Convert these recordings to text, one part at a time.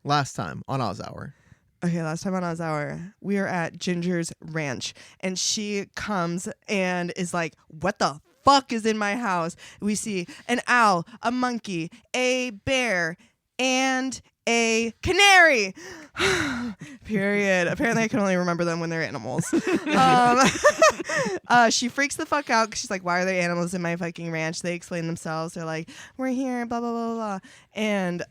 Last time on Oz Hour. Okay, last time on Oz Hour, we are at Ginger's ranch, and she comes and is like, what the fuck is in my house? We see an owl, a monkey, a bear, and a canary. Period. Apparently, I can only remember them when they're animals. She freaks the fuck out because she's like, why are there animals in my fucking ranch? They explain themselves. They're like, we're here, blah, blah, blah, blah. And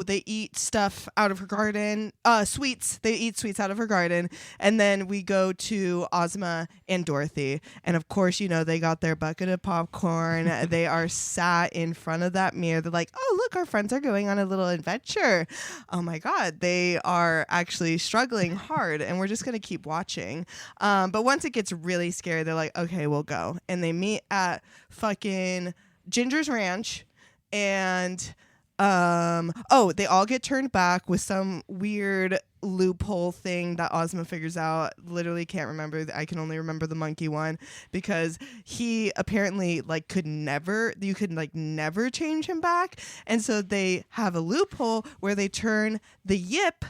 they eat stuff out of her garden. Sweets. They eat sweets out of her garden. And then we go to Ozma and Dorothy. And of course, you know, they got their bucket of popcorn. They are sat in front of that mirror. They're like, oh, look, our friends are going on a little adventure. Oh my God. They are actually struggling hard. And we're just going to keep watching. But once it gets really scary, they're like, okay, we'll go. And they meet at fucking Ginger's ranch. And they all get turned back with some weird loophole thing that Ozma figures out. Literally can't remember. I can only remember the monkey one because he apparently could never change him back. And so they have a loophole where they turn the Yip.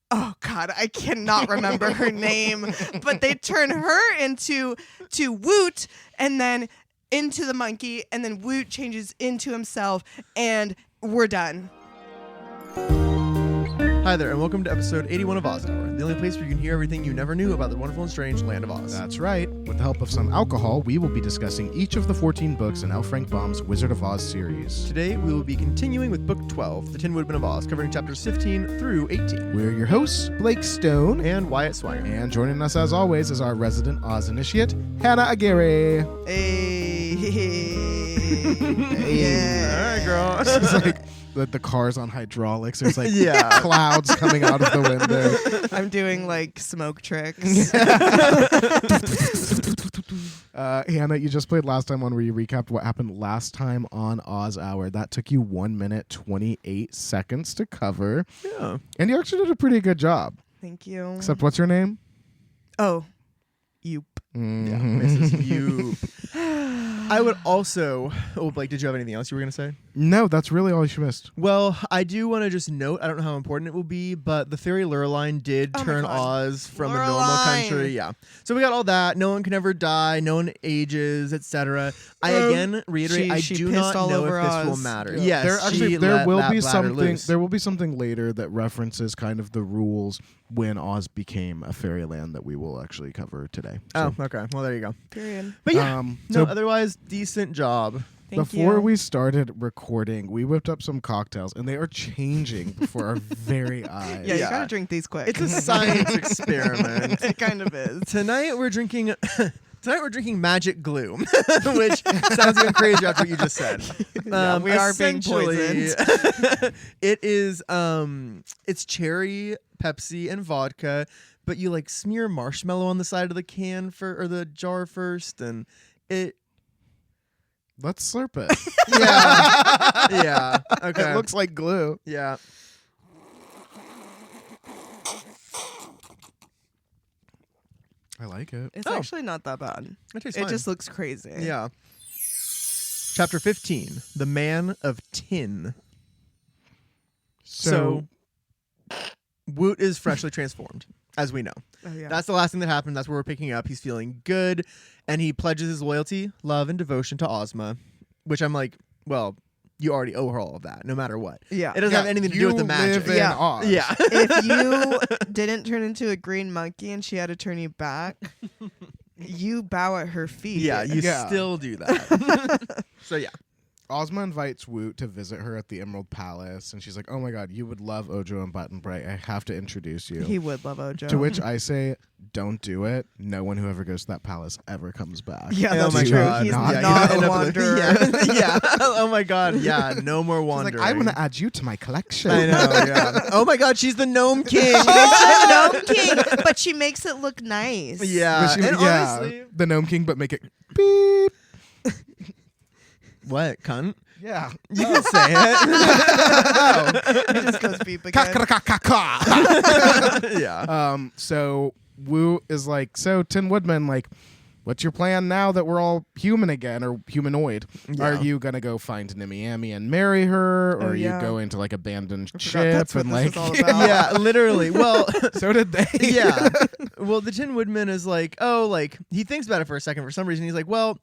Oh God, I cannot remember her name, but they turn her into Woot, and then into the monkey, and then Woot changes into himself, and we're done. Hi there, and welcome to episode 81 of Oz Hour, the only place where you can hear everything you never knew about the wonderful and strange land of Oz. That's right. With the help of some alcohol, we will be discussing each of the 14 books in L. Frank Baum's Wizard of Oz series. Today, we will be continuing with Book 12, The Tin Woodmen of Oz, covering chapters 15 through 18. We're your hosts, Blake Stone And Wyatt Swanger. And joining us, as always, is our resident Oz initiate, Hannah Aguirre. Hey. Yeah. All right, girl. She's like... The car's on hydraulics. There's clouds coming out of the window. I'm doing smoke tricks. Hannah, you just played last time on where you recapped what happened last time on Oz Hour. That took you 1 minute 28 seconds to cover. Yeah. And you actually did a pretty good job. Thank you. Except what's your name? Oh, Yoop. Mm-hmm. Yeah, Mrs. Yoop. I would also... Oh, Blake, did you have anything else you were going to say? No, that's really all you missed. Well, I do want to just note, I don't know how important it will be, but the fairy Lurline did turn Oz from a normal country. Yeah. So we got all that. No one can ever die. No one ages, etc. I again reiterate, I do not know if this will matter. Yeah. Yes, there will be something. There will be something later that references kind of the rules when Oz became a fairyland that we will actually cover today. So. Oh, okay. Well, there you go. Period. But yeah, otherwise, decent job. Before we started recording, we whipped up some cocktails, and they are changing before our very eyes. Yeah, you gotta drink these quick. It's a science experiment. It kind of is. Tonight we're drinking magic glue, which sounds even crazier after what you just said. We are being poisoned. It is it's cherry, Pepsi, and vodka, but you smear marshmallow on the side of the can or the jar first, and it. Let's slurp it. Yeah. Yeah. Okay. It looks like glue. Yeah. I like it. It's actually not that bad. It tastes It fine. just looks crazy. Yeah. Chapter 15, The Man of Tin. So Woot is freshly transformed, as we know. Oh, yeah. That's the last thing that happened. That's where we're picking up. He's feeling good, and he pledges his loyalty, love, and devotion to Ozma, which I'm like, well, you already owe her all of that, no matter what. Yeah. It doesn't have anything to do with the magic. Live in Oz. Yeah. If you didn't turn into a green monkey and she had to turn you back, you bow at her feet. Yeah, you still do that. So, yeah. Ozma invites Woot to visit her at the Emerald Palace, and she's like, oh my God, you would love Ojo and Button Bright. I have to introduce you. He would love Ojo. To which I say, don't do it. No one who ever goes to that palace ever comes back. Yeah, oh that's my true. God. He's not not a wanderer. Yeah. Oh my God. Yeah. No more wandering. She's like, I want to add you to my collection. I know. Yeah. Oh my God. She's the Gnome King. She's the Gnome King, but she makes it look nice. Yeah. And honestly, the Gnome King, but make it beep. What, cunt? Yeah. You can say it. It just goes beep again. Yeah. So Woot is like, so Tin Woodman, what's your plan now that we're all human again or humanoid? Yeah. Are you gonna go find Nimiami and marry her, or Oh, are you yeah. going to like abandon I forgot ship that's what and this like was all about. Yeah, literally. Well, so did they. yeah. Well, the Tin Woodman is like, oh, like he thinks about it for a second. For some reason, he's like, well,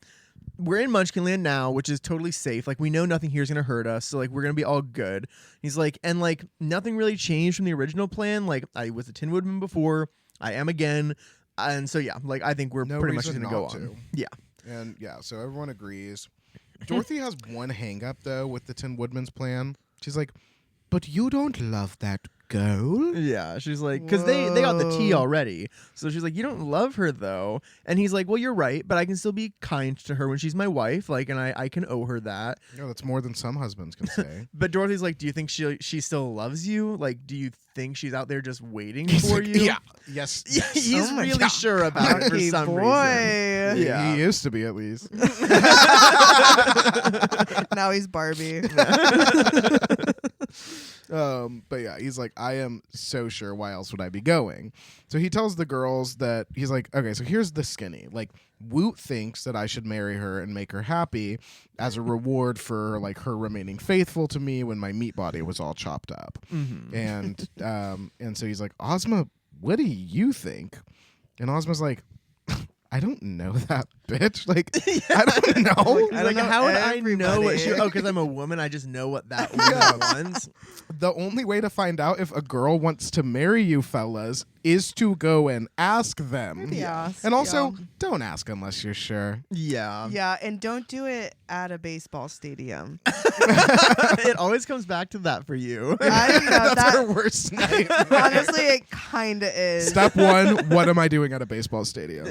we're in Munchkin Land now, which is totally safe. Like we know nothing here is gonna hurt us, so like we're gonna be all good. He's like, and like nothing really changed from the original plan. Like I was a Tin Woodman before, I am again, and so yeah, like I think we're No pretty much reason just gonna go not on. to. Yeah. And yeah, so everyone agrees. Dorothy has one hang up though with the Tin Woodman's plan. She's like, but you don't love that girl. Yeah, she's like, because they got the tea Whoa. already. So she's like, you don't love her though. And he's like, well, you're right, but I can still be kind to her when she's my wife. Like, and I can owe her that. No, that's more than some husbands can say. But Dorothy's like, do you think she still loves you? Like, do you think she's out there just waiting He's for like, you? yeah. Yes. yes. He's Oh my really God. sure about it for Lucky some boy. reason. Yeah. He used to be at least. Now he's Barbie. But yeah, he's like, I am so sure. Why else would I be going? So he tells the girls that he's like, okay, so here's the skinny. Like, Woot thinks that I should marry her and make her happy as a reward for like her remaining faithful to me when my meat body was all chopped up. Mhm. And so he's like, Ozma, what do you think? And Ozma's like, I don't know that bitch. Like, I don't know. He's I like, don't know how would I know what she? everybody. Oh, because I'm a woman. I just know what that woman wants. The only way to find out if a girl wants to marry you, fellas, is to go and ask them. Maybe ask, And also, yeah. don't ask unless you're sure. Yeah. Yeah, and don't do it at a baseball stadium. It always comes back to that for you. I don't know. That's her That, worst nightmare. honestly, it kind of is. Step one, what am I doing at a baseball stadium?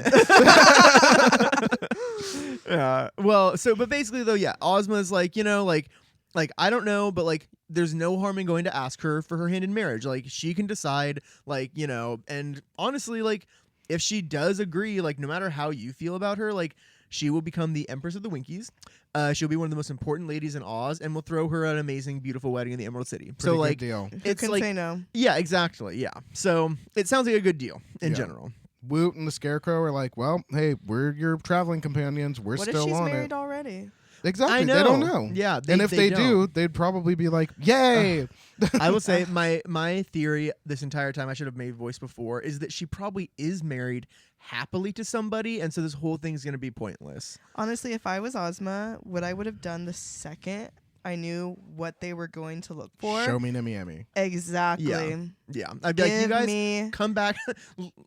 Well, so but basically though, yeah, Ozma's like, like I don't know, but like there's no harm in going to ask her for her hand in marriage. Like she can decide, like, and honestly, like if she does agree, like no matter how you feel about her, like she will become the Empress of the Winkies. She'll be one of the most important ladies in Oz, and we'll throw her an amazing, beautiful wedding in the Emerald City. Pretty so good like, deal. Who it's can like, say no? yeah, exactly, yeah. So it sounds like a good deal in Yeah. general. Woot and the Scarecrow are like, well, hey, we're your traveling companions. We're What if still she's on married it. already? Exactly. I know. They don't know. Yeah, and if they do, don't. they'd probably be like, yay. I will say my theory this entire time, I should have made voice before, is that she probably is married happily to somebody, and so this whole thing's gonna be pointless. Honestly, if I was Ozma, what I would have done the second I knew what they were going to look for. Show me Nimiami. Exactly. Yeah, I'd be like, you Give guys me come back.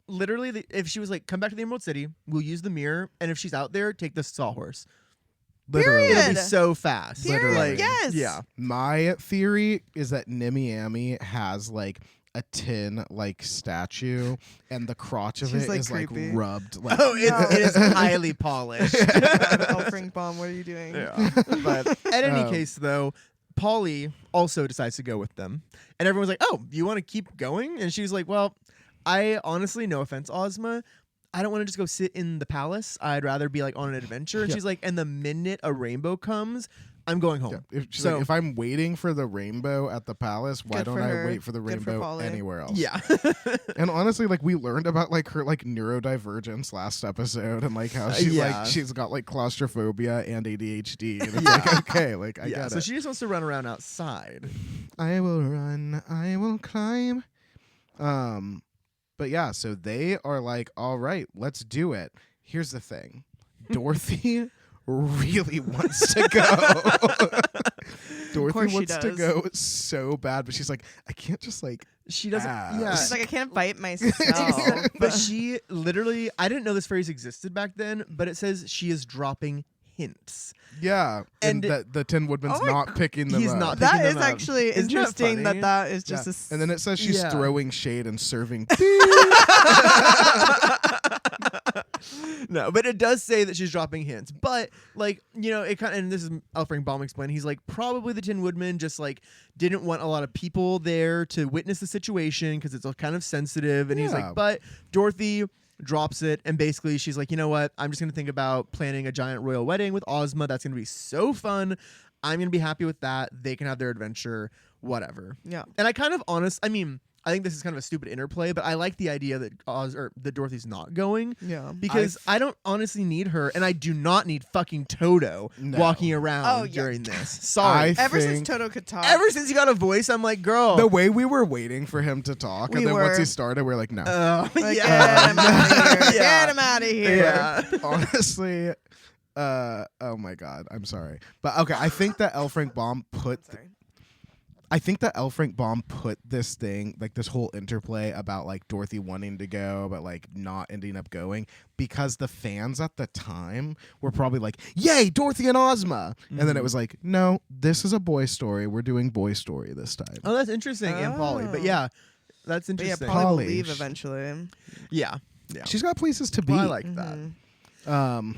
Literally, if she was like, come back to the Emerald City, we'll use the mirror, and if she's out there, take the sawhorse. Literally. Period. It'll be so fast. Period. Like, Yes. Yeah. My theory is that Nimiami has like a tin like statue, and the crotch of She's, it like, is creepy. like rubbed. Like, Oh, No. it is highly polished. Elfring bomb, what are you doing? Yeah. But at any Um, case, though, Polly also decides to go with them. And everyone's like, oh, you want to keep going? And she's like, well, I honestly, no offense, Ozma, I don't want to just go sit in the palace. I'd rather be like on an adventure. And Yeah. she's like, and the minute a rainbow comes, I'm going home. yeah. She's So- like, if I'm waiting for the rainbow at the palace, why Good don't for I her. wait for the Good for rainbow Polly. anywhere else? Yeah. And honestly, like we learned about like her like neurodivergence last episode, and like how she Yeah. like she's got like claustrophobia and ADHD. And it's Yeah. like okay, like I yeah. get So it. she just wants to run around outside. I will run, I will climb. But yeah, so they are like, all right, let's do it. Here's the thing. Dorothy really wants to go. Dorothy course she wants to does. go so bad, but she's like, I can't just like She doesn't. ass. Yeah. She's like, I can't fight myself. But she literally, I didn't know this phrase existed back then, but it says she is dropping hints. Yeah, and And that the Tin Woodman's Oh my not picking them he's up. not That picking is them up. actually Isn't that interesting funny? that is Yeah. just a And then it says she's Yeah. throwing shade and serving. No, but it does say that she's dropping hints. But like, it kind of, and this is Elfring Baum explained. He's like, probably the Tin Woodman just like didn't want a lot of people there to witness the situation because it's kind of sensitive. And he's Yeah. like, but Dorothy drops it, and basically she's like, you know what? I'm just gonna think about planning a giant royal wedding with Ozma. That's gonna be so fun. I'm gonna be happy with that. They can have their adventure, whatever. yeah. And I kind of I think this is kind of a stupid interplay, but I like the idea that that Dorothy's not going. Yeah. Because I don't honestly need her, and I do not need fucking Toto walking around during this. Sorry. Ever since Toto could talk. Ever since he got a voice, I'm like, girl. The way we were waiting for him to talk, and then once he started, we are like, no. Like, yeah. Get him out of here. Get him out of here. Yeah. Honestly, oh my God, I'm sorry. But okay, I think that L. Frank Baum put this thing, like this whole interplay about like Dorothy wanting to go, but like not ending up going, because the fans at the time were probably like, yay, Dorothy and Ozma. And then it was like, no, this is a boy story. We're doing boy story this time. Oh, that's interesting, Aunt Polly. But yeah, that's interesting. But yeah, Polly will leave eventually. Yeah. She's got places to be. Well, I like that.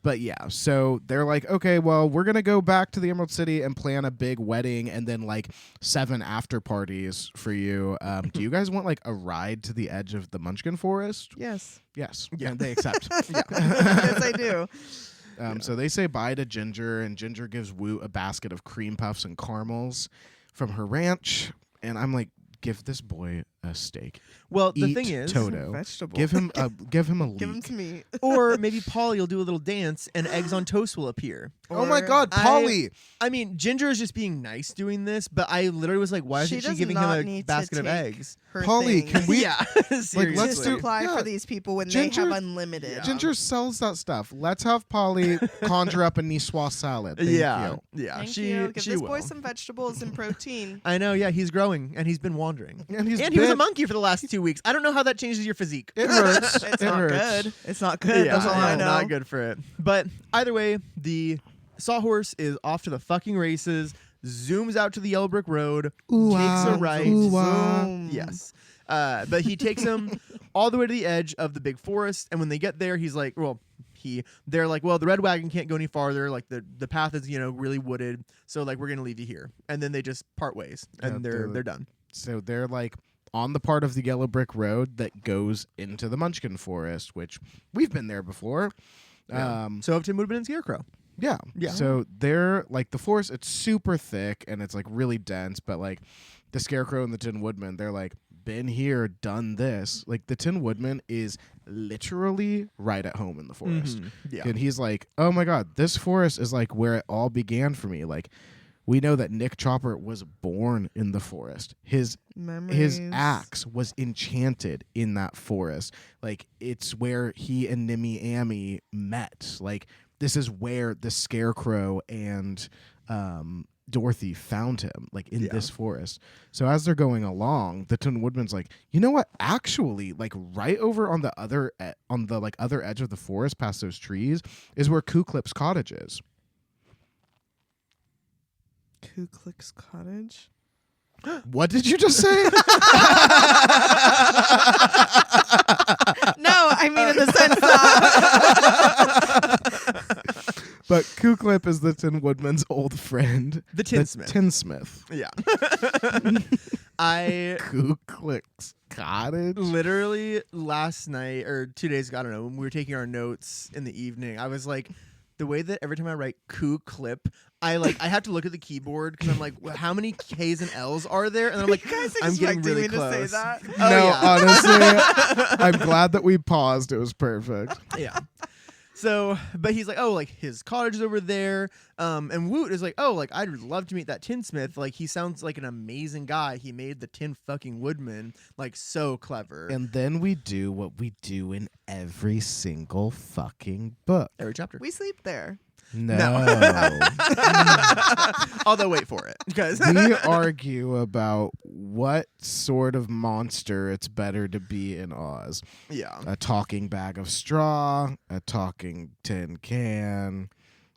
But yeah, so they're like, okay, well, we're going to go back to the Emerald City and plan a big wedding and then like 7 after parties for you. Do you guys want like a ride to the edge of the Munchkin Forest? Yes. Yes. Yeah. And they accept. Yes, I do. So they say bye to Ginger, and Ginger gives Woot a basket of cream puffs and caramels from her ranch. And I'm like, give this boy a steak. Well, the Eat thing is, Toto. Vegetable. Give him a leek. Give him some meat. or maybe Polly will do a little dance and eggs on toast will appear. Oh my God, Polly! I mean, Ginger is just being nice doing this, but I literally was like, why isn't she giving him a basket of eggs? Polly, can we? Yeah, like, let's to do supply for these people when Ginger, they have unlimited. Yeah. Ginger sells that stuff. Let's have Polly conjure up a niçoise salad. Thank you. Yeah. Thank She you. Give this will. boy some vegetables and protein. I know. Yeah, he's growing and he's been wandering. And he was a monkey for the last 2 weeks. I don't know how that changes your physique. It hurts. It's It not hurts. good. It's not good. That's all I know. Not good for it. But either way, the sawhorse is off to the fucking races, zooms out to the yellow brick road, takes a right. Zoom. Yes. But he takes them all the way to the edge of the big forest, and when they get there, he's like, they're like, well, the red wagon can't go any farther. Like the path is, really wooded, so like we're gonna leave you here. And then they just part ways, and they're done. So they're like on the part of the yellow brick road that goes into the Munchkin Forest, which we've been there before. Yeah. So have Tin Woodman and Scarecrow. Yeah. Yeah. So they're like the forest, it's super thick and it's like really dense, but like the Scarecrow and the Tin Woodman, they're like, been here, done this. Like the Tin Woodman is literally right at home in the forest. Yeah. And he's like, oh my God, this forest is like where it all began for me. Like we know that Nick Chopper was born in the forest. His axe was enchanted in that forest. Like it's where he and Nimmy Ammy met. Like this is where the Scarecrow and Dorothy found him, like in this forest. So as they're going along, the Tin Woodman's like, you know what? Actually, like right over on the other other edge of the forest, past those trees, is where Ku Klip's cottage is. Ku Klip's cottage. What did you just say? No, I mean in the sense that. But Ku Klip is the Tin Woodman's old friend, the Tinsmith. Tinsmith. Yeah. Ku Klip's cottage. Literally last night or 2 days ago, I don't know, when we were taking our notes in the evening, I was like, the way that every time I write Ku Klip, I have to look at the keyboard because I'm like, well, how many K's and L's are there? And I'm like, I'm getting really close. To say that? Oh, No, yeah. honestly, I'm glad that we paused. It was perfect. Yeah. So, but he's like, oh, like his cottage is over there. And Woot is like, oh, like I'd love to meet that tinsmith. Like he sounds like an amazing guy. He made the Tin fucking Woodman like so clever. And then we do what we do in every single fucking book. Every chapter. We sleep there. No. Although wait for it because we argue about what sort of monster it's better to be in Oz. Yeah. A talking bag of straw, a talking tin can,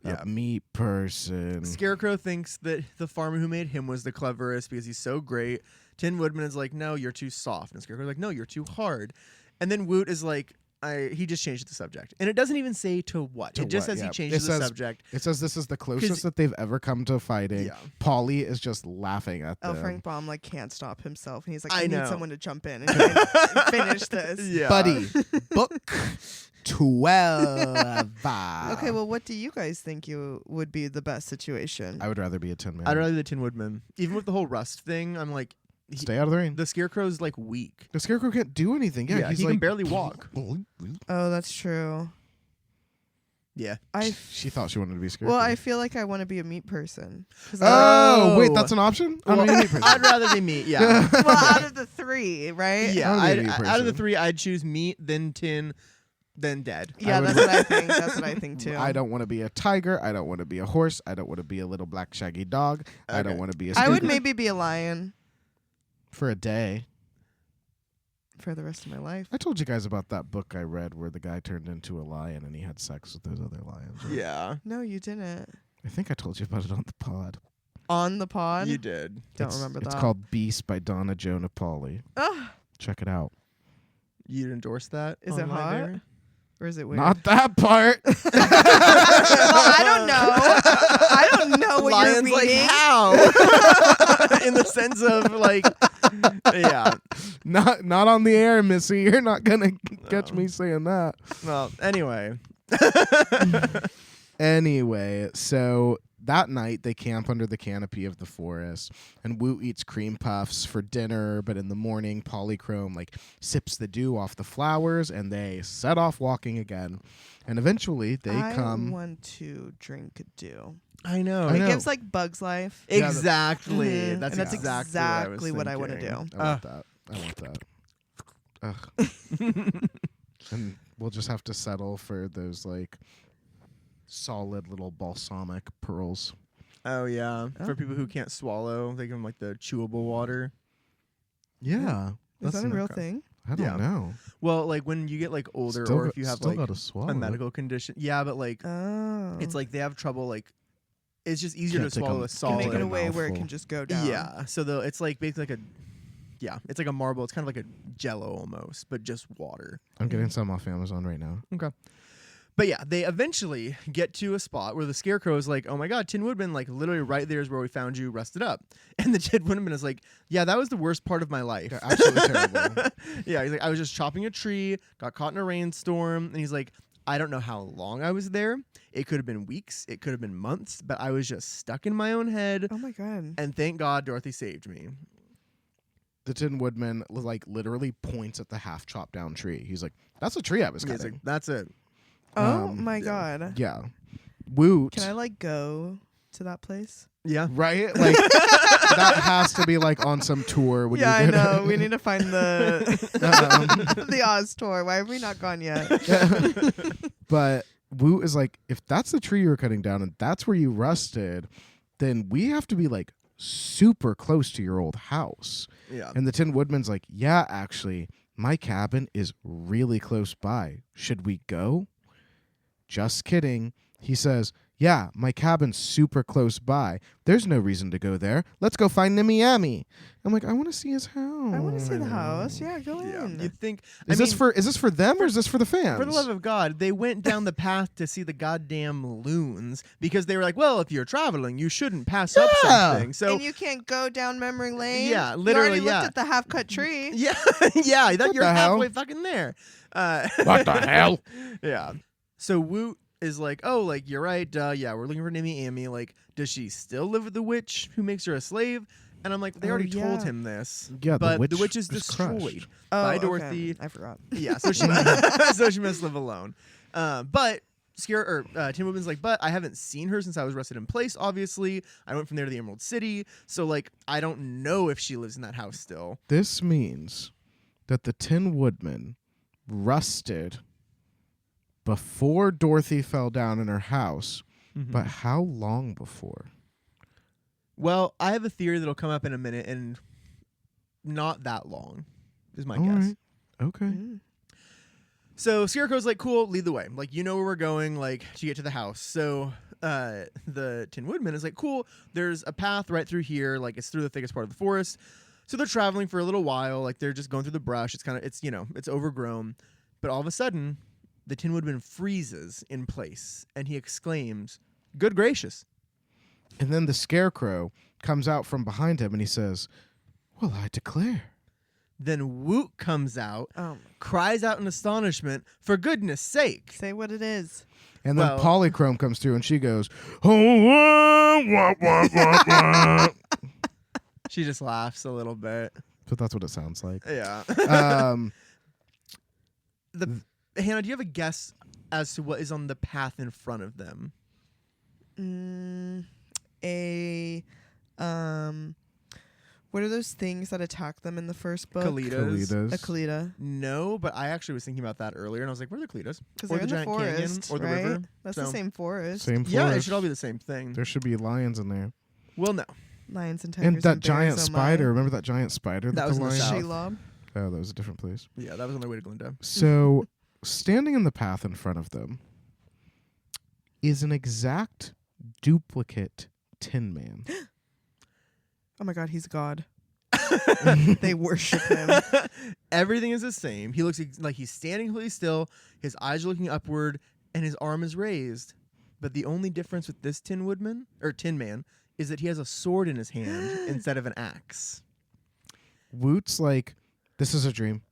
a meat person. Scarecrow thinks that the farmer who made him was the cleverest because he's so great. Tin Woodman is like, no, you're too soft. And Scarecrow's like, no, you're too hard. And then Woot is like, he just changed the subject. And it doesn't even say to what. It just says he changes the subject. It says this is the closest that they've ever come to fighting. Yeah. Polly is just laughing at them. Frank Baum like can't stop himself. And he's like, I need know. someone to jump in and finish this. Yeah. Buddy, book 12. Okay, well, what do you guys think would be the best situation? I would rather be a Tin Man. I'd rather the Tin Woodman. Even with the whole rust thing, I'm like, Stay out of the rain. The Scarecrow's like weak. The Scarecrow can't do anything. Yeah, he's he like can barely walk. Oh, that's true. Yeah. She thought she wanted to be a Scarecrow. Well, I feel like I want to be a meat person. Oh, wait, that's an option? I don't need a meat person. I'd rather be meat, yeah. Well, out of the 3, right? Yeah, I would be a meat out of the person. 3, I'd choose meat, then tin, then dead. Yeah, that's what I think. That's what I think too. I don't want to be a tiger. I don't want to be a horse. I don't want to be a little black shaggy dog. I don't Okay. want to be a I would skunk maybe be a lion for a day. for the rest of my life. I told you guys about that book I read where the guy turned into a lion and he had sex with those other lions. Right? Yeah, No, you didn't. I think I told you about it on the pod. On the pod? you did. Don't remember that. It's called Beast by Donna Jo Napoli. Ugh. Check it out. You'd endorse that? Is it on hot? Library? Or is it weird? Not that part. Well, I don't know. I don't know what Lions you're reading. like how? In the sense of like, yeah. Not on the air, Missy. You're not gonna catch me saying that. Well, anyway. Anyway, so that night they camp under the canopy of the forest, and Woot eats cream puffs for dinner. But in the morning, Polychrome like sips the dew off the flowers, and they set off walking again. And eventually, they I want to drink dew. I know. I It know. gives like bugs life. Exactly. Mhm. That's, And that's exactly what I wanna thinking. do. I want that. I want that. Ugh. And we'll just have to settle for those like solid little balsamic pearls. Oh yeah. Oh. For people who can't swallow, they give them like the chewable water. Yeah. Is that a real okay. thing? I don't Yeah. know. Well, like when you get like older, Still or go- if you have still like gotta swallow a it. medical condition. Yeah, but like Oh. it's like they have trouble. Like it's just easier Can't to take swallow a- a can solid. make it a a way where it mouthful. can just go down. Yeah. So it's like basically like a. Yeah, it's like a marble. It's kind of like a Jello almost, but just water. I'm getting some off Amazon right now. Okay. But yeah, they eventually get to a spot where the Scarecrow is like, "Oh my God, Tin Woodman! Like literally right there is where we found you, rested up." And the Tin Woodman is like, "Yeah, that was the worst part of my life. They're absolutely terrible. Yeah, he's like, I was just chopping a tree, got caught in a rainstorm, and he's like, I don't know how long I was there. It could have been weeks, it could have been months, but I was just stuck in my own head. Oh my god. And thank God Dorothy saved me." The Tin Woodman like literally points at the half chopped down tree. He's like, "That's a tree I was He's cutting." like, that's it. Oh Um, my god. Yeah. Woot. Can I like go to that place? Yeah. Right? Like that has to be like on some tour. When Yeah, you I get know. We need to find the the Oz tour. Why have we not gone yet? But Woot is like, if that's the tree you were cutting down and that's where you rusted, then we have to be like super close to your old house. Yeah. And the Tin Woodman's like, yeah, actually, my cabin is really close by. Should we go? Just kidding. He says, yeah, my cabin's super close by. There's no reason to go there. Let's go find Nimiami. I'm like, I want to see his house. I want to see the house. Yeah, go Yeah. in. You'd think Is this for them or is this for the fans? for the love of God, they went down the path to see the goddamn loons because they were like, well, if you're traveling, you shouldn't pass up Yeah. something. So and you can't go down memory lane. Yeah, You literally, already yeah. looked at the half cut tree. yeah, yeah, that What you're the hell? halfway fucking there. What the hell? Yeah. So Woot is like, oh, like you're right. Yeah, we're looking for Nimi Amy. Like, does she still live with the witch who makes her a slave? And I'm like, they Oh, already yeah. told him this. Yeah, but the witch is was destroyed crushed. by okay. Dorothy. I forgot. Yeah, so she so she must live alone. But Tin Woodman's like, but I haven't seen her since I was arrested in place. Obviously, I went from there to the Emerald City, so like I don't know if she lives in that house still. This means that the Tin Woodman rusted before Dorothy fell down in her house. But how long before? Well, I have a theory that'll come up in a minute, and not that long is my All guess. right. Okay. Mm. So Scarecrow's like, cool, lead the way. Like, you know where we're going, like, to get to the house. So the Tin Woodman is like, cool, there's a path right through here. Like, it's through the thickest part of the forest. So they're traveling for a little while. Like, they're just going through the brush. It's overgrown. But all of a sudden, the Tin Woodman freezes in place, and he exclaims, "Good gracious." And then the Scarecrow comes out from behind him and he says, well, I declare. Then Woot comes out, Oh, cries out in astonishment, "For goodness sake." say what it is. And then Well- Polychrome comes through and she goes, oh, wah, wah, wah, wah, wah. She just laughs a little bit. But that's what it sounds like. Yeah. Um, Hannah, do you have a guess as to what is on the path in front of them? What are those things that attack them in the first book? Kalitas. A Kalita. No, but I actually was thinking about that earlier, and I was like, where are the Kalitas? Because Or they're the in the giant canyon, forest, or the right? river. That's So- the same forest. same forest. Yeah, it should all be the same thing. There should be lions in there. Well, no. Lions and tigers And that bears, giant oh my. spider. Remember that giant spider? That the was in the lion- south. Shelob. Oh, that was a different place. Yeah, that was on their way to Glinda. So, standing in the path in front of them is an exact duplicate Tin Man. Oh my God, he's God. They worship him. Everything is the same. He looks like he's standing completely still. His eyes are looking upward, and his arm is raised. But the only difference with this Tin Woodman or Tin Man is that he has a sword in his hand instead of an axe. Woot's like, this is a dream.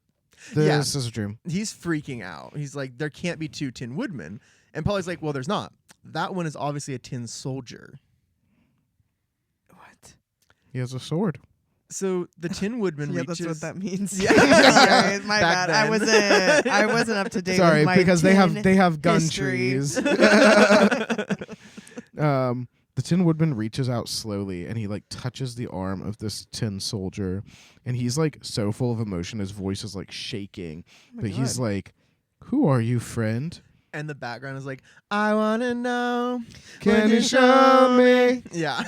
Yeah. This is a dream. He's freaking out. He's like, there can't be two Tin Woodmen. And Polly's like, well, there's not. That one is obviously a tin soldier. What? He has a sword. So the Tin Woodman Yeah, reaches. that's what that means. Yeah. Sorry, my Back bad. then. I wasn't up to date. Sorry, with my because they tin have gun history. trees. The Tin Woodman reaches out slowly and he like touches the arm of this tin soldier, and he's like so full of emotion, his voice is like shaking. my But he's God. like, "Who are you, friend? And the background is like, I want to know. Can Would you show me? Yeah.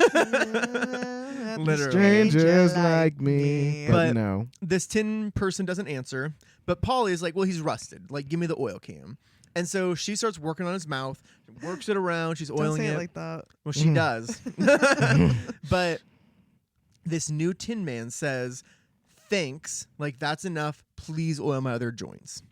Literally. Strangers like me." But But- no. This tin person doesn't answer, but Polly is like, well, he's rusted. Like, give me the oil can. And so she starts working on his mouth, works it around. She's Don't oiling say it. it like that. Well, she does. But this new Tin Man says, thanks. Like, that's enough. Please oil my other joints.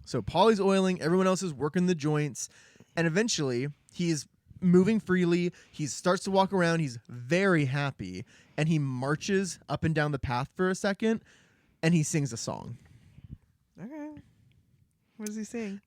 So Polly's oiling. Everyone else is working the joints. And eventually, he's moving freely. He starts to walk around. He's very happy. And he marches up and down the path for a second. And he sings a song. Okay. What does he sing?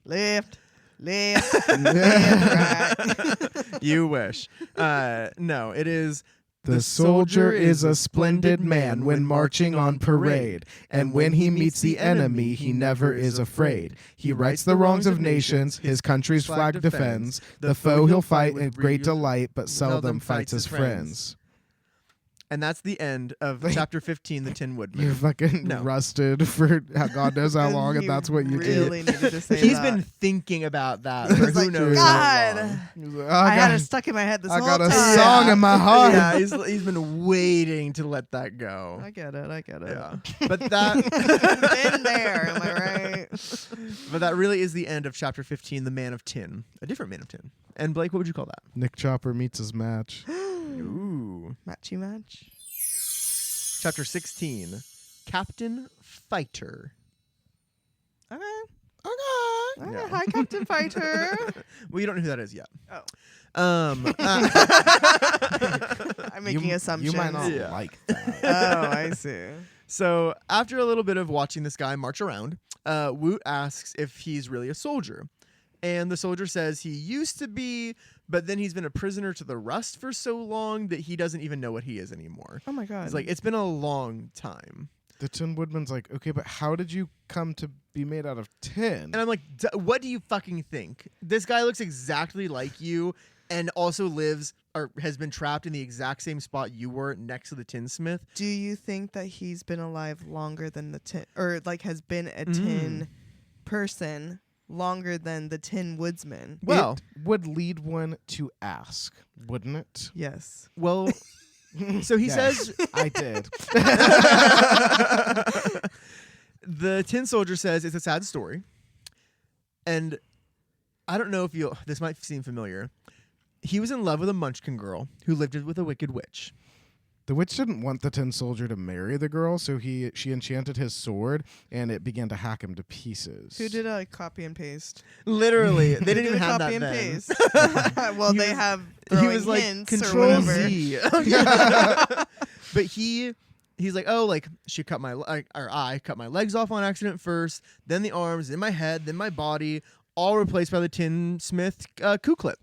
Left, left, right. You wish. No, it is... The soldier is a splendid man when marching on parade, and when he meets the enemy, he never is afraid. He rights the wrongs of nations, his country's flag defends. The foe he'll fight in great delight, but seldom fights his friends. And that's the end of chapter 15, The Tin Woodman. You're fucking No. rusted for God knows how long, and You that's what you really did. needed to say He's that. been thinking about that He for was who like, knows God, how long. He was like, I had got- it stuck in my head this I whole got a time. song in my heart. Yeah, he's been waiting to let that go. I get it. Yeah, but that Been there, am I right? but that really is the end of chapter 15, The Man of Tin, a different Man of Tin. And Blake, what would you call that? Nick Chopper meets his match. Ooh, Matchy match. chapter 16, Captain Fighter. Okay. Okay. Yeah. Hi, Captain Fighter. Well, you don't know who that is yet. Oh. I'm making assumptions. You might not Yeah. like that. Oh, I see. So after a little bit of watching this guy march around, Woot asks if he's really a soldier. And the soldier says he used to be, but then he's been a prisoner to the rust for so long that he doesn't even know what he is anymore. Oh my God. He's like, it's been a long time. The Tin Woodman's like, okay, but how did you come to be made out of tin? And I'm like, what do you fucking think? This guy looks exactly like you and also lives or has been trapped in the exact same spot you were next to the tinsmith. Do you think that he's been alive longer than the tin, or like has been a tin person longer than the Tin Woodsman? Well, it would lead one to ask, wouldn't it? Yes. well, so he Yes, says I did. the tin soldier says it's a sad story. And I don't know if this might seem familiar. He was in love with a munchkin girl who lived with a wicked witch. The witch didn't want the tin soldier to marry the girl, so she enchanted his sword, and it began to hack him to pieces. Who did a copy and paste? Literally, they Who didn't did even a have copy that and then. paste? Well, He they was- have He throwing was like hints or Control whatever. Z. But he's like, oh, like I cut my legs off on accident first, then the arms, then my head, then my body, all replaced by the tinsmith coup clip.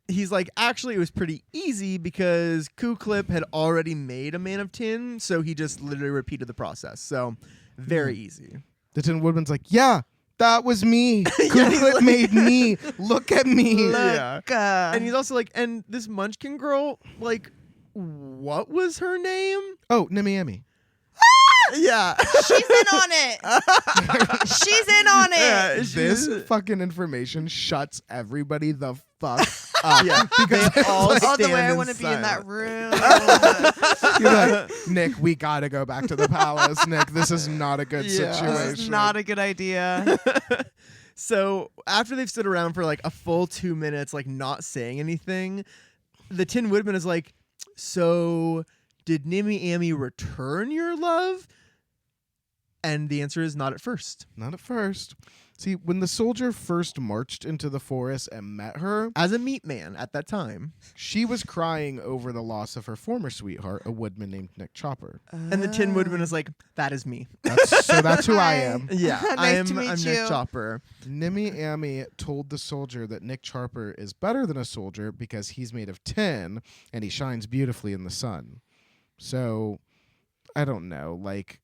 he's like, actually, it was pretty easy because Kuklip had already made a man of tin, so he just literally repeated the process. So very easy. The Tin Woodman's like, yeah, that was me. Kuklip made me. Look at me. Look. And he's also like, and this Munchkin girl, like, what was her name? Oh, Nimiami. Yeah. She's in on it. She's in on it. This fucking information shuts everybody the fuck up. Yeah. Because they all All the stand way I in want to be in that silence. room. You're like, Nick, we gotta go back to the palace. Nick, this is not a good situation. This is not a good idea. So after they've stood around for like a full 2 minutes, like not saying anything, the Tin Woodman is like, so did Nimiami return your love? And the answer is not at first. Not at first. See, when the soldier first marched into the forest and met her, As a meat man at that time. she was crying over the loss of her former sweetheart, a woodman named Nick Chopper. And the Tin Woodman is like, that is me. That's who I Hi. am. Yeah, Nice to meet I'm you. Nick Chopper. Nimiami told the soldier that Nick Chopper is better than a soldier because he's made of tin and he shines beautifully in the sun. So, I don't know, like,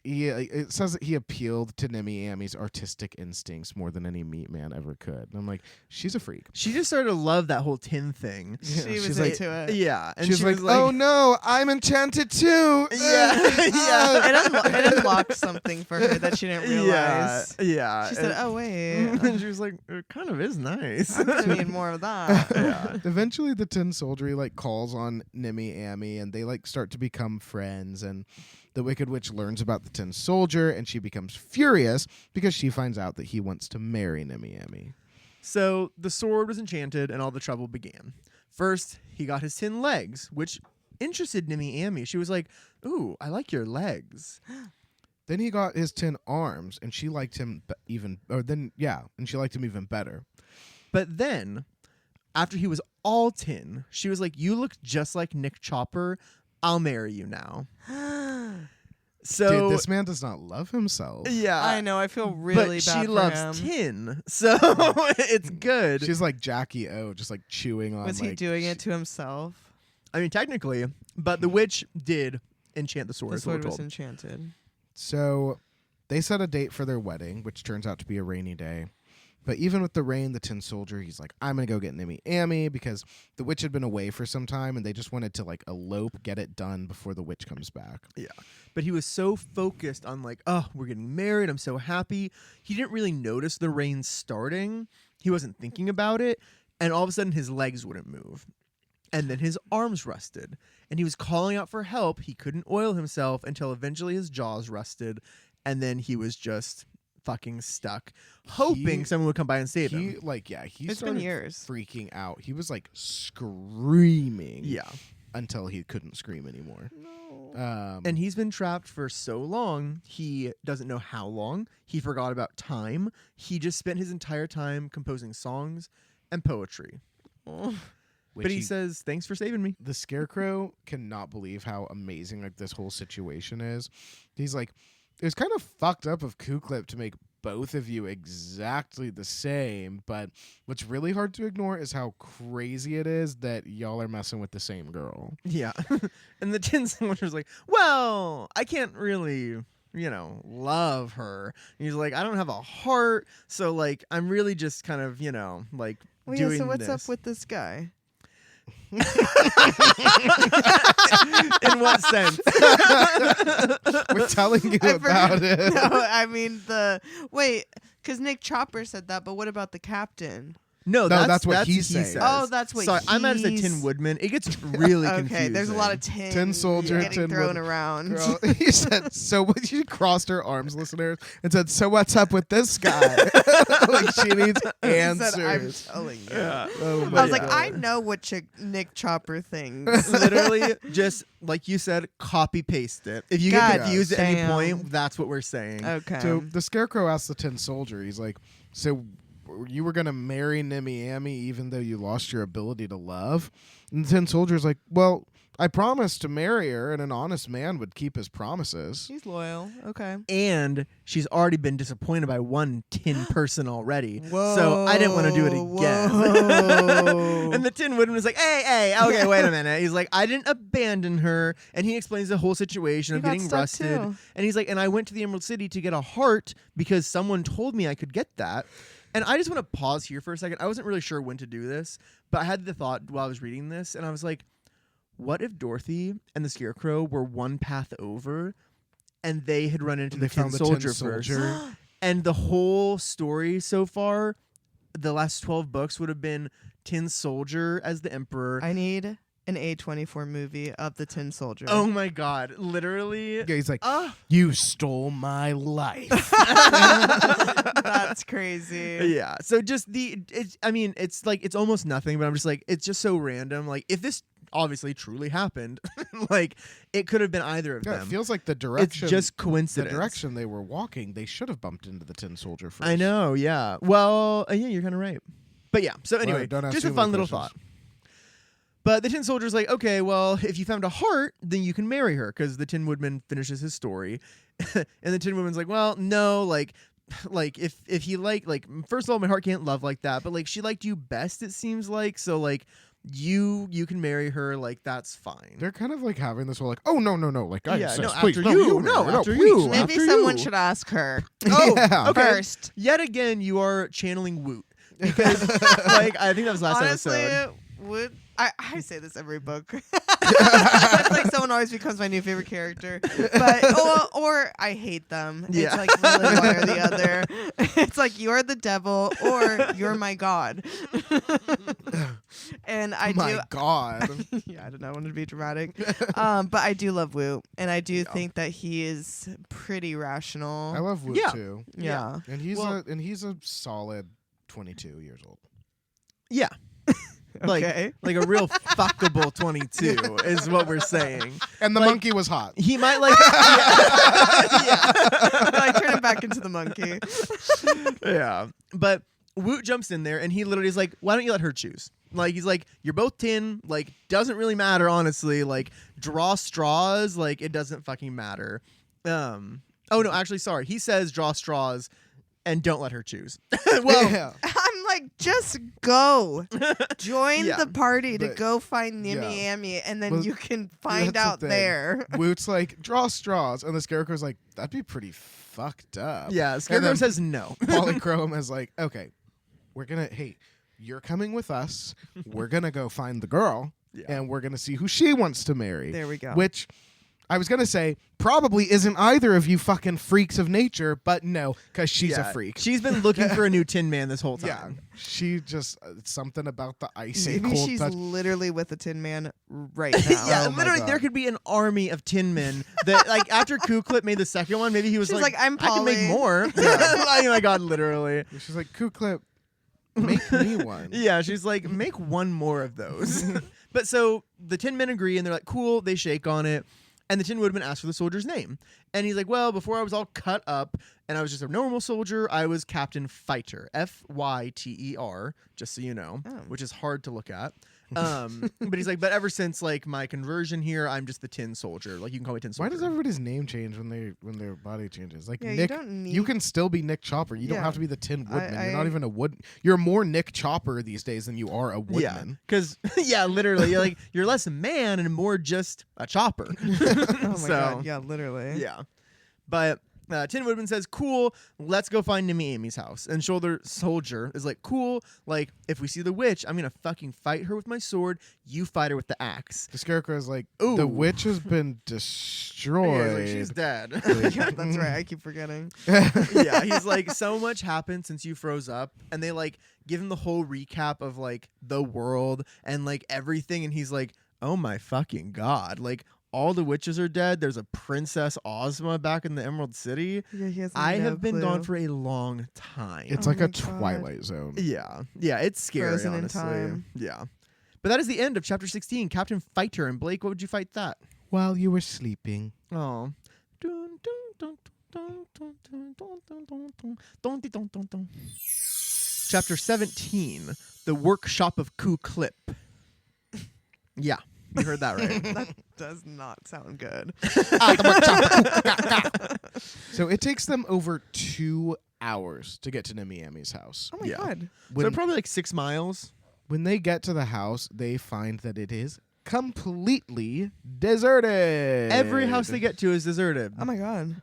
it says that he appealed to Nimiami's artistic instincts more than any meat man ever could. And I'm like, she's a freak. She just started to love that whole tin thing. She was she's like, into it. Yeah. And she's she like, was like, oh no, I'm enchanted too. Yeah, yeah. It unlocked something for her that she didn't realize. Yeah. She said, "Oh wait, And she was like, it kind of is nice. I'm gonna need more of that." Yeah. Eventually, the tin soldier like calls on Nimiami, and they like start to become friends. And the Wicked Witch learns about the tin soldier, and she becomes furious because she finds out that he wants to marry Nimiami. So the sword was enchanted, and all the trouble began. First, he got his tin legs, which interested Nimiami. She was like, "Ooh, I like your legs." Then he got his tin arms, and she liked him even better. But then, after he was all tin, she was like, "You look just like Nick Chopper. I'll marry you now." So Dude, this man does not love himself. yeah, I know. I feel really but bad she for loves him. tin, so it's good. She's like Jackie O, just like chewing on. Was he like, doing it to himself? I mean, technically, but the witch did enchant the sword. The is what we're sword was told. enchanted. So they set a date for their wedding, which turns out to be a rainy day. But even with the rain, the tin soldier, he's like, I'm going to go get Nimiami because the witch had been away for some time and they just wanted to like elope, get it done before the witch comes back. Yeah. But he was so focused on like, oh, we're getting married. I'm so happy. He didn't really notice the rain starting. He wasn't thinking about it. And all of a sudden his legs wouldn't move. And then his arms rusted. And he was calling out for help. He couldn't oil himself until eventually his jaws rusted. And then he was just fucking stuck, hoping someone would come by and save him. He It's started been years. freaking out. He was like screaming. Yeah. Until he couldn't scream anymore. No. And he's been trapped for so long, he doesn't know how long. He forgot about time. He just spent his entire time composing songs and poetry. But he says, thanks for saving me. The Scarecrow cannot believe how amazing like this whole situation is. He's like, it was kind of fucked up of Kuklip to make both of you exactly the same, but what's really hard to ignore is how crazy it is that y'all are messing with the same girl. Yeah. And the Tin Soldier's like, well, I can't really, love her. And he's like, I don't have a heart, so like I'm really just kind of, like Well, doing yeah, so what's this. up with this guy? In what sense? We're telling you about it. No, I mean because Nick Chopper said that, but what about the captain? No, that's what he he's saying. says. Oh, that's what Sorry, I meant to say he's- Tin Woodman. It gets really Okay, confusing. there's a lot of tin, Tin soldier, getting tin thrown wood- around. Girl, he said, so what? She crossed her arms, listeners, and said, so what's up with this guy? Like she needs He answers. said, I'm telling you. Oh I my was like, God. I know what Nick Chopper thinks. Literally, just like you said, copy paste it. If you God get confused at any damn. point, that's what we're saying. Okay. So the Scarecrow asked the Tin Soldier, he's like, so you were going to marry Nimiami even though you lost your ability to love? And the Tin Soldier's like, well, I promised to marry her, and an honest man would keep his promises. He's loyal. Okay. And she's already been disappointed by one tin person already. Whoa. So I didn't want to do it again. Whoa. And the Tin Woodman is like, hey, okay, wait a minute. He's like, I didn't abandon her. And he explains the whole situation of getting rusted. Too. And he's like, and I went to the Emerald City to get a heart because someone told me I could get that. And I just want to pause here for a second. I wasn't really sure when to do this, but I had the thought while I was reading this, and I was like, what if Dorothy and the Scarecrow were one path over and they had run into the Tin Soldier first? And the whole story so far, the last 12 books would have been Tin Soldier as the Emperor. I need an A24 movie of the Tin Soldier. Oh my God. Literally. Yeah, he's like, you stole my life. That's crazy. Yeah. So just it's like, it's almost nothing, but I'm just like, it's just so random. Like, if this obviously truly happened, like, it could have been either of them. It feels like the direction. It's just coincidence. The direction they were walking, they should have bumped into the Tin Soldier first. I know, yeah. Well, yeah, you're kind of right. But yeah, so anyway, don't just a fun little thought. But the Tin Soldier's like, okay, well, if you found a heart, then you can marry her, because the Tin Woodman finishes his story. And the Tin Woodman's like, well, no, like if he like first of all, my heart can't love like that, but like she liked you best, it seems like, so like you can marry her, like that's fine. They're kind of like having this whole like, oh no, like I yeah, insist, no, please, after you, after please, you. Maybe after someone you. should ask her. Oh, Yeah. okay. First. Yet again, you are channeling Woot. Because like I think that was last Honestly, episode. I say this every book. It's like someone always becomes my new favorite character, but or I hate them. Yeah. It's like really one or the other. It's like you're the devil or you're my god. And I My God. yeah, I don't know. I wanted to be dramatic, but I do love Wu, and I do think that he is pretty rational. I love Woot Yeah. too. Yeah. And he's a solid 22 years old. Yeah. Like, Okay. like a real fuckable 22 is what we're saying. And the Like- monkey was hot. He might like I turn him back into the monkey. yeah. But Woot jumps in there and he literally is like, why don't you let her choose? Like, he's like, you're both tin, like, doesn't really matter, honestly. Like, draw straws, like, it doesn't fucking matter. Oh no, actually, sorry. He says draw straws and don't let her choose. Well, yeah. I'm like, just go. Join Yeah. the party to But- go find Nimmy yeah. Ammy, and then Well, you can find that's the out thing. there. Woot's like, draw straws. And the Scarecrow's like, that'd be pretty fucked up. yeah, And Scarecrow then says no. Polychrome is like, okay, hey, you're coming with us. We're going to go find the girl. Yeah. And we're going to see who she wants to marry. There we go. Which I was going to say probably isn't either of you fucking freaks of nature, but no, because she's a Yeah. freak. She's been looking for a new Tin Man this whole time. Yeah, she just it's something about the icy Maybe cold she's touch. literally with the Tin Man right now. Yeah, Oh my literally, God. there could be an army of Tin Men that, like, after Ku-Klip made the second one, maybe he was She's like, I'm I can make Polly." more. Oh my God, literally. She's like, Ku-Klip, make me one. Yeah, she's like, make one more of those. But so the Tin Men agree, and they're like, cool. They shake on it. And the Tin Woodman asks for the soldier's name. And he's like, well, before I was all cut up and I was just a normal soldier, I was Captain Fighter. Fyter, just so you know, which is hard to look at. But he's like, but ever since like my conversion here, I'm just the Tin Soldier. Like, you can call me Tin Soldier. Why does everybody's name change when their body changes? Like Yeah, you Nick, don't need- you can still be Nick Chopper. You don't Yeah. have to be the Tin Woodman. You're not I- even a wood. You're more Nick Chopper these days than you are a Yeah, woodman. because yeah, literally, you're like you're less a man and more just a chopper. Oh my So, god. Yeah, literally. Yeah, but Tin Woodman says, "Cool, let's go find Nimmy Amy's house." And Shoulder Soldier is like, "Cool, like if we see the witch, I'm gonna fucking fight her with my sword. You fight her with the axe." The Scarecrow is like, Ooh. the witch has been Yeah, destroyed. he's like, she's dead. Yeah, that's right. I keep forgetting. Yeah, he's like, so much happened since you froze up, and they like give him the whole recap of like the world and like everything, and he's like, oh my fucking God, like all the witches are dead. There's a Princess Ozma back in the Emerald City. Yeah, he has I no have been clue. gone for a long time. It's Oh like my a God. Twilight Zone. Yeah, it's scary, Frozen in honestly. time. Yeah. But that is the end of chapter 16, Captain Fighter. And Blake, what would you fight that? While you were sleeping. Oh. Chapter 17, The Workshop of Ku-Klip. Yeah. You heard that right. That does not sound good. So it takes them over 2 hours to get to Namiami's house. Oh my Yeah. god. So probably like 6 miles. When they get to the house, they find that it is completely deserted. Every house they get to is deserted. Oh my god.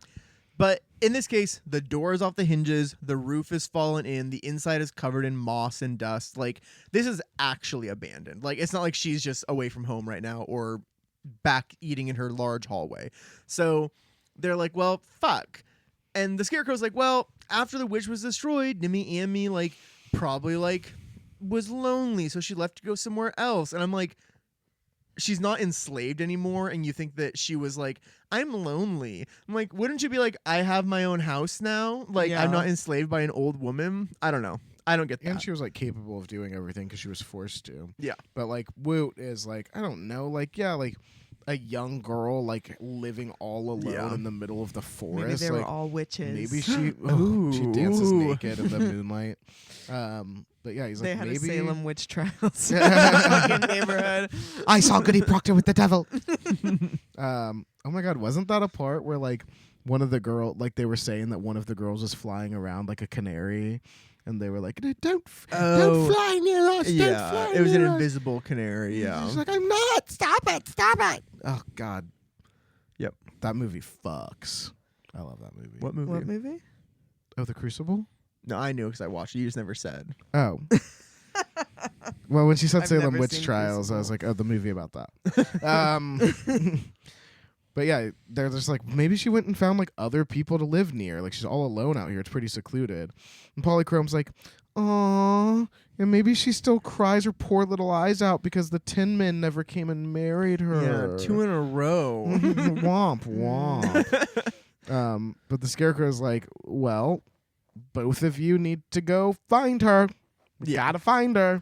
But in this case, the door is off the hinges, the roof is fallen in, the inside is covered in moss and dust. Like, this is actually abandoned. Like, it's not like she's just away from home right now or back eating in her large hallway. So they're like, well, fuck. And the Scarecrow's like, well, after the witch was destroyed, Nimi like, probably, like, was lonely, so she left to go somewhere else. And I'm like, she's not enslaved anymore, and you think that she was like, I'm lonely. I'm like, wouldn't you be like, I have my own house now? Like, Yeah. I'm not enslaved by an old woman? I don't know. I don't get that. And she was like capable of doing everything because she was forced to. Yeah. But like Woot is like, I don't know, like, yeah, like a young girl like living all alone Yeah. in the middle of the forest. Maybe they like, were all witches. maybe she Ooh. she dances Ooh. naked in the moonlight. But yeah, he's they like, had maybe a Salem witch trials in the fucking neighborhood. I saw Goody Proctor with the devil. Oh my god, wasn't that a part where like one of the they were saying that one of the girls was flying around like a canary, and they were like, don't fly near us. Don't Yeah, fly it was an near us." invisible canary. Yeah. She's like, I'm not. Stop it. Oh god. Yep. That movie fucks. I love that movie. What movie? What movie? Oh, The Crucible? No, I knew because I watched it. You just never said. Oh. Well, when she said I've Salem never Witch seen Trials, I was like, oh, the movie about that. But yeah, they're just like, maybe she went and found like other people to live near. Like she's all alone out here. It's pretty secluded. And Polychrome's like, aw, and maybe she still cries her poor little eyes out because the Tin Men never came and married her. Yeah, 2 in a row. Womp womp. But the Scarecrow's like, well, both of you need to go find her. We Yeah. gotta find her.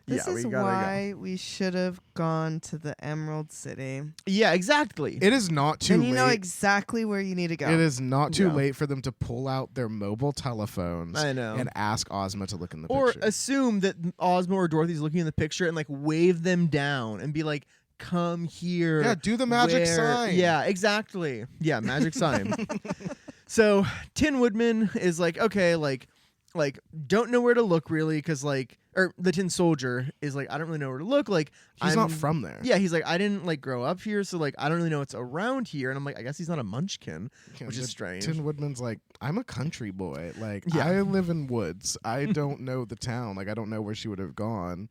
This Yeah, is we gotta why we should have gone to the Emerald City. Yeah, exactly. It is not too And late. you know exactly where you need to go. It is not too Yeah. late for them to pull out their mobile telephones I know. and ask Ozma to look in the Or picture. assume that Ozma or Dorothy's looking in the picture and like wave them down and be like, come here. Yeah, do the magic where- sign. Yeah, exactly. Yeah, magic sign. So Tin Woodman is like, okay, like don't know where to look really, because like, or the Tin Soldier is like, I don't really know where to look. Like, He's not from there. Yeah, he's like, I didn't like grow up here, so like I don't really know what's around here. And I'm like, I guess he's not a munchkin, Yeah, which the is strange. Tin Woodman's like, I'm a country boy. Like, Yeah. I live in woods. I don't know the town. Like, I don't know where she would have gone.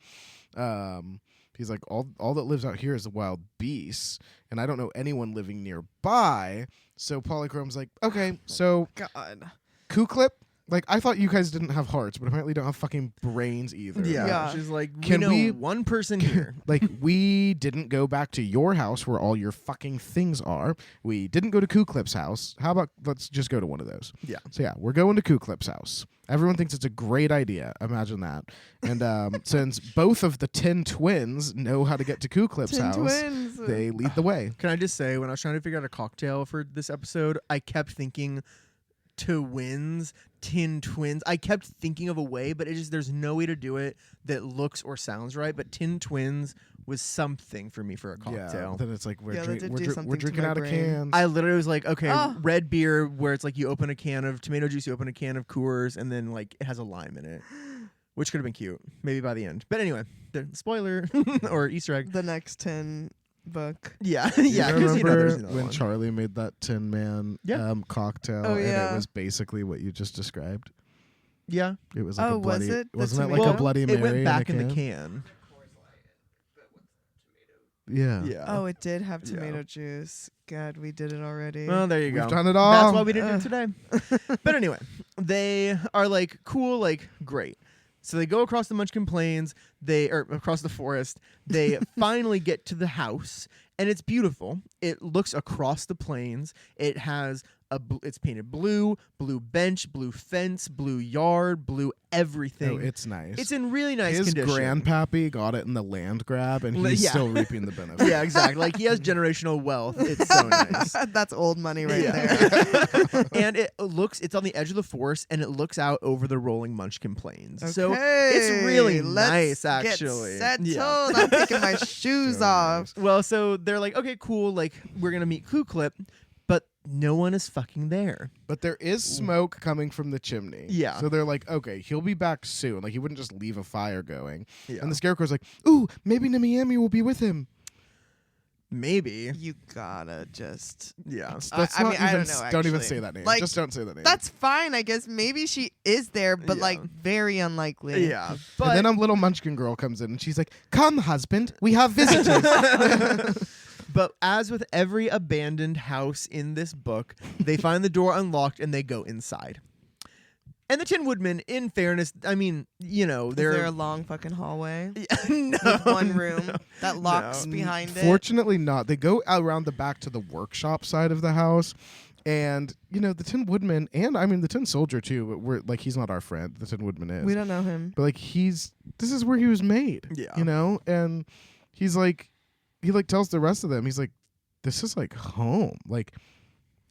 He's like, all that lives out here is the wild beasts, and I don't know anyone living nearby. So Polychrome's like, okay, so God. Q-Clip, like, I thought you guys didn't have hearts, but apparently don't have fucking brains either. Yeah. Yeah. She's like, Can we know we- one person here. Like, we didn't go back to your house where all your fucking things are. We didn't go to Q-Clip's house. How about let's just go to one of those? Yeah. So yeah, we're going to Q-Clip's house. Everyone thinks it's a great idea. Imagine that. And since both of the Tin Twins know how to get to Q-Clip's Tin house, Twins. they lead the way. Can I just say, when I was trying to figure out a cocktail for this episode, I kept thinking twins, Tin Twins. I kept thinking of a way, but there's no way to do it that looks or sounds right. But Tin Twins was something for me for a Yeah. cocktail. Then it's like we're, Yeah, that did do we're something to drinking my out of brain. cans. I literally was like, okay, Oh. red beer, where it's like you open a can of tomato juice, you open a can of Coors, and then like it has a lime in it, which could have been cute, maybe by the end. But anyway, the spoiler or Easter egg. The next 10 book. Yeah, You yeah. 'cause, remember there's another when one. Charlie made that Tin Man Yeah. cocktail, Oh, and yeah. it was basically what you just described. Yeah, It was like Oh, a was bloody. it? The Wasn't it like tomato? a Bloody Mary? it went back in in a the can? can. Yeah. Yeah. Oh, it did have Yeah. tomato juice. God, we did it already. Well, there you We've go. done it all. That's why we didn't do it today. But anyway, they are like cool, like great. So they go across the Munchkin Plains. Or across the forest. They finally get to the house, and it's beautiful. It looks across the plains. It has it's painted blue bench, blue fence, blue yard, blue everything. Oh, it's nice. It's in really nice His condition. grandpappy got it in the land grab, and he's still reaping the benefits. Yeah, exactly. Like he has generational wealth. It's so nice. That's old money right there. And it's on the edge of the forest, and it looks out over the rolling Munchkin Plains. Okay, so it's really nice, actually. Get settled. I'm taking my shoes off. Well, so they're like, okay, cool. Like we're gonna meet Q-Clip, but no one is fucking there. But there is smoke coming from the chimney. Yeah. So they're like, okay, he'll be back soon. Like he wouldn't just leave a fire going. Yeah. And the Scarecrow's like, ooh, maybe Namiami will be with him. Maybe. You gotta just. Yeah. I mean, I don't know. Don't even actually. say that name. Like, just don't say that name. That's fine, I guess. Maybe she is there, but Yeah. like very unlikely. Yeah. But and then a little Munchkin girl comes in, and she's like, come, husband, we have visitors. But as with every abandoned house in this book, they find the door unlocked and they go inside. And the Tin Woodmen, in fairness, I mean, you know, Is they're there a long fucking hallway no, with one room no. that locks No. behind it? Fortunately not. They go around the back to the workshop side of the house. And, you know, the Tin Woodman, and I mean the Tin Soldier too, but we're like, he's not our friend. The Tin Woodman is. We don't know him. But like this is where he was made. Yeah. You know? And he's like, he like tells the rest of them, he's like, this is like home. Like,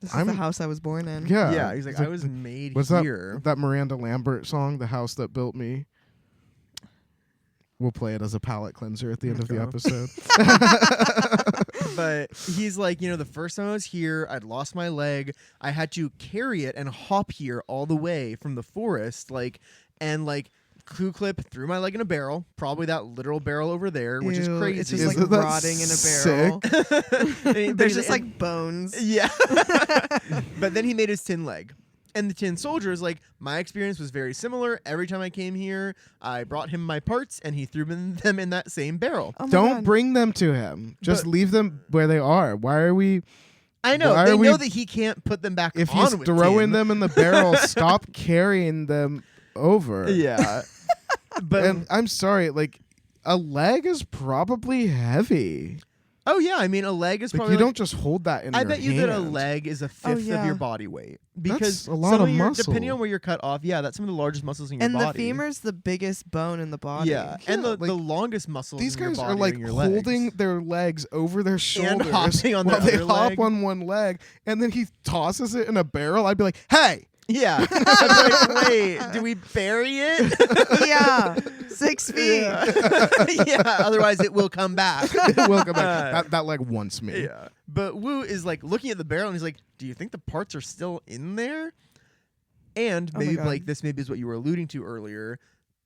This is the house I was born in. yeah. Yeah, he's like, I was made What's here. that Miranda Lambert song, The House That Built Me? We'll play it as a palate cleanser at the end of the episode. But he's like, you know, the first time I was here, I'd lost my leg. I had to carry it and hop here all the way from the forest. Q-Clip threw my leg in a barrel, probably that literal barrel over there, which is Ew, crazy. It's just Isn't like that rotting in a barrel. There's just like bones. Yeah. But then he made his tin leg. And the Tin Soldier is like, my experience was very similar. Every time I came here, I brought him my parts, and he threw them in that same barrel. Oh my Don't God. bring them to him. Just leave them where they are. Why are we... I know. Why They are we- know that he can't put them back If on he's with throwing tin. them in the barrel, stop carrying them over. Yeah. But And I'm sorry, like, a leg is probably heavy. oh yeah, I mean a leg is Like, probably you don't just hold that in I your bet you that a hand. leg is a fifth of yeah. your body weight because That's a lot some of your, muscle. depending on where you're cut off. Yeah, that's some of the largest muscles in your And body. the femur's the biggest bone in the body. Yeah, and Yeah, the like, longest muscles. These in your guys body are like in your holding legs. their legs over their shoulders hopping on while their they other hop leg. on one leg, and then he tosses it in a barrel. I'd be like, "Hey, Yeah. I'd be like, wait, do we bury it? Yeah. 6 feet. Yeah. Otherwise, it will come back. welcome back." That leg wants me. Yeah. But Wu is like looking at the barrel and he's like, do you think the parts are still in there? And Oh my maybe God. like this maybe is what you were alluding to earlier.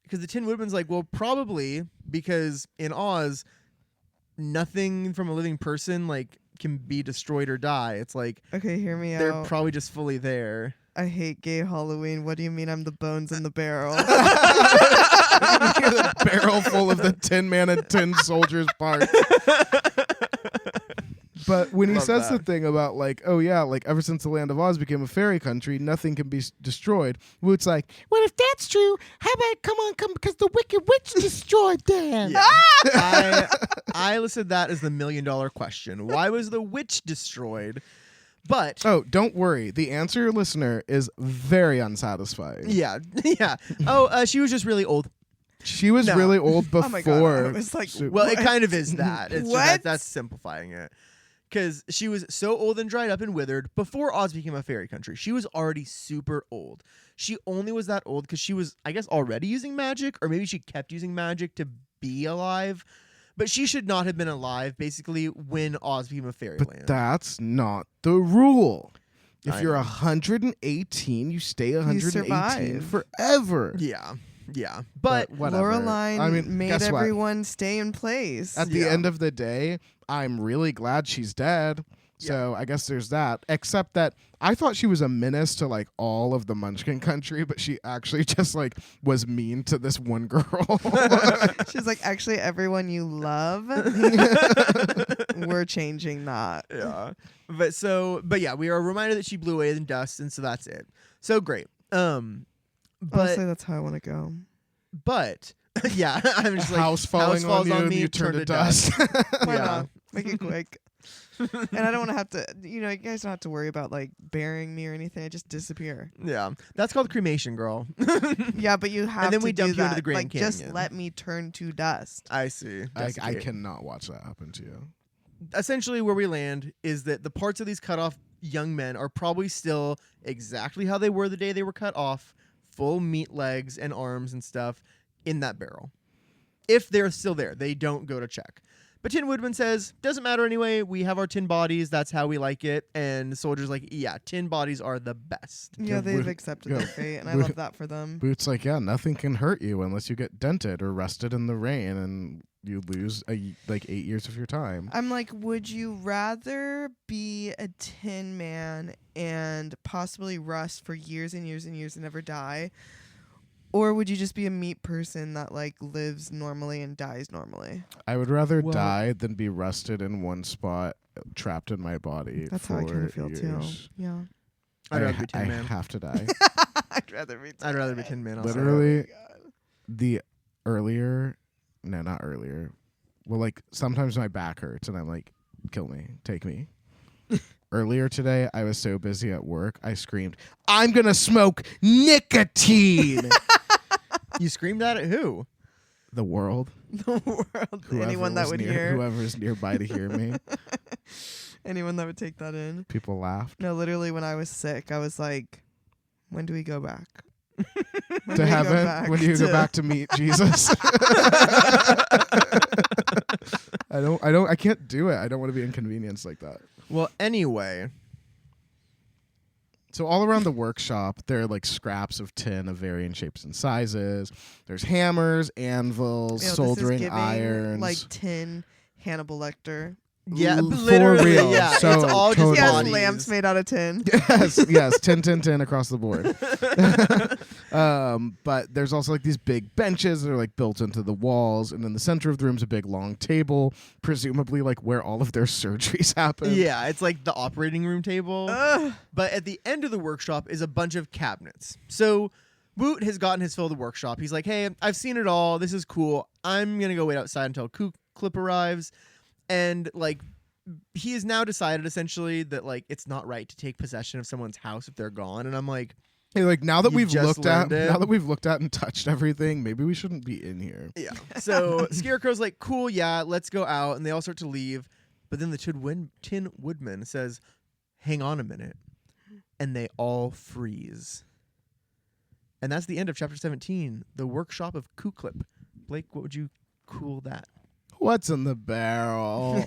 Because the Tin Woodman's like, well, probably because in Oz, nothing from a living person like can be destroyed or die. It's like Okay, hear me they're out. probably just fully there. I hate gay Halloween. What do you mean I'm the bones in the barrel? You're the barrel full of the Tin Man and Tin Soldier's parts. But when he Love says that. the thing about like, oh yeah, like ever since the land of Oz became a fairy country, nothing can be destroyed. Woot's like, well, if that's true, how about come because the Wicked Witch destroyed them. Yeah. I listed that as the $1 million question. Why was the witch destroyed? But Oh, don't worry. The answer, listener, is very unsatisfying. yeah. Oh, she was just really old. She was No. really old before. Oh my God, I was like, Well, it What? kind of is that. It's just What? that's simplifying it. Because she was so old and dried up and withered before Oz became a fairy country. She was already super old. She only was that old because she was, I guess, already using magic, or maybe she kept using magic to be alive. But she should not have been alive, basically, when Oz became a fairyland. But that's not the rule. If I you're know. 118, you stay 118 survive. forever. Yeah. But whatever. Loreline I mean, made guess what? everyone stay in place. At the Yeah. end of the day, I'm really glad she's dead. So I guess there's that. Except that I thought she was a menace to like all of the Munchkin country, but she actually just like was mean to this one girl. She's like, actually, everyone you love, we're changing that. yeah. But yeah, we are reminded that she blew away in dust, and so that's it. So great. But Honestly, that's how I want to go. yeah, I'm just like House falling falls on you and you turn to dust. Why Yeah. not? Make it quick. And I don't want to have to, you guys don't have to worry about like burying me or anything. I just disappear. Yeah, that's called cremation, girl. Yeah, but you have And then to we dump do you into that. the Grand like, just Canyon. let me turn to dust. I see. I cannot watch that happen to you. Essentially, where we land is that the parts of these cut off young men are probably still exactly how they were the day they were cut off, full meat legs and arms and stuff in that barrel. If they're still there, they don't go to check. But Tin Woodman says, doesn't matter anyway. We have our tin bodies. That's how we like it. And the soldier's like, yeah, tin bodies are the best. Yeah, they've accepted their fate, and I love that for them. Boot's like, yeah, nothing can hurt you unless you get dented or rusted in the rain, and you lose 8 years of your time. I'm like, would you rather be a tin man and possibly rust for years and years and years and never die? Or would you just be a meat person that like lives normally and dies normally? I would rather die than be rusted in one spot, trapped in my body. That's for how I kind of feel years. too. Yeah. I'd rather be Tin I Man. have to die. I'd rather be Tin Man. Also. Literally, not earlier. Well, like sometimes my back hurts and I'm like, kill me, take me. Earlier today, I was so busy at work, I screamed, I'm going to smoke nicotine. You screamed that at who? The world. The world. Anyone that would hear. Whoever's nearby to hear me. Anyone that would take that in. People laughed. No, literally when I was sick, I was like, when do we go back? To heaven? When do you go back to meet Jesus? I can't do it. I don't want to be inconvenienced like that. Well, anyway. So all around the workshop, there are like scraps of tin of varying shapes and sizes. There's hammers, anvils, soldering irons. Like tin Hannibal Lecter. Yeah, For literally. real. Yeah, So it's all totally. just Yes, bodies. lamps made out of tin. Yes, tin across the board. But there's also like these big benches that are like built into the walls, and in the center of the room's a big long table, presumably like where all of their surgeries happen. Yeah, it's like the operating room table. Ugh. But at the end of the workshop is a bunch of cabinets. So Woot has gotten his fill of the workshop. He's like, hey, I've seen it all. This is cool. I'm going to go wait outside until Clip arrives. And like, he has now decided essentially that like it's not right to take possession of someone's house if they're gone. And I'm like, hey, like now that You we've just looked at learned it. now that we've looked at and touched everything, maybe we shouldn't be in here. yeah. So Scarecrow's like, cool, yeah, let's go out. And they all start to leave. But then the Tin Woodman says, hang on a minute. And they all freeze. And that's the end of chapter 17, the workshop of Clip. Blake, what would you cool that? What's in the barrel?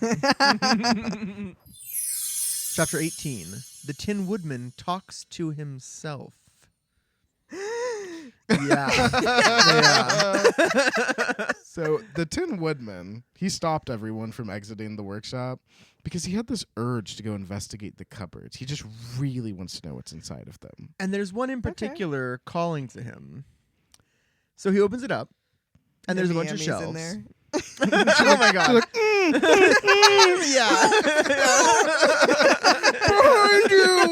Chapter 18, the Tin Woodman talks to himself. Yeah. So the Tin Woodman, he stopped everyone from exiting the workshop because he had this urge to go investigate the cupboards. He just really wants to know what's inside of them. And there's one in particular calling to him. So he opens it up, and there's a bunch of Yummies shelves. in there. Oh my god. Yeah. Behind you!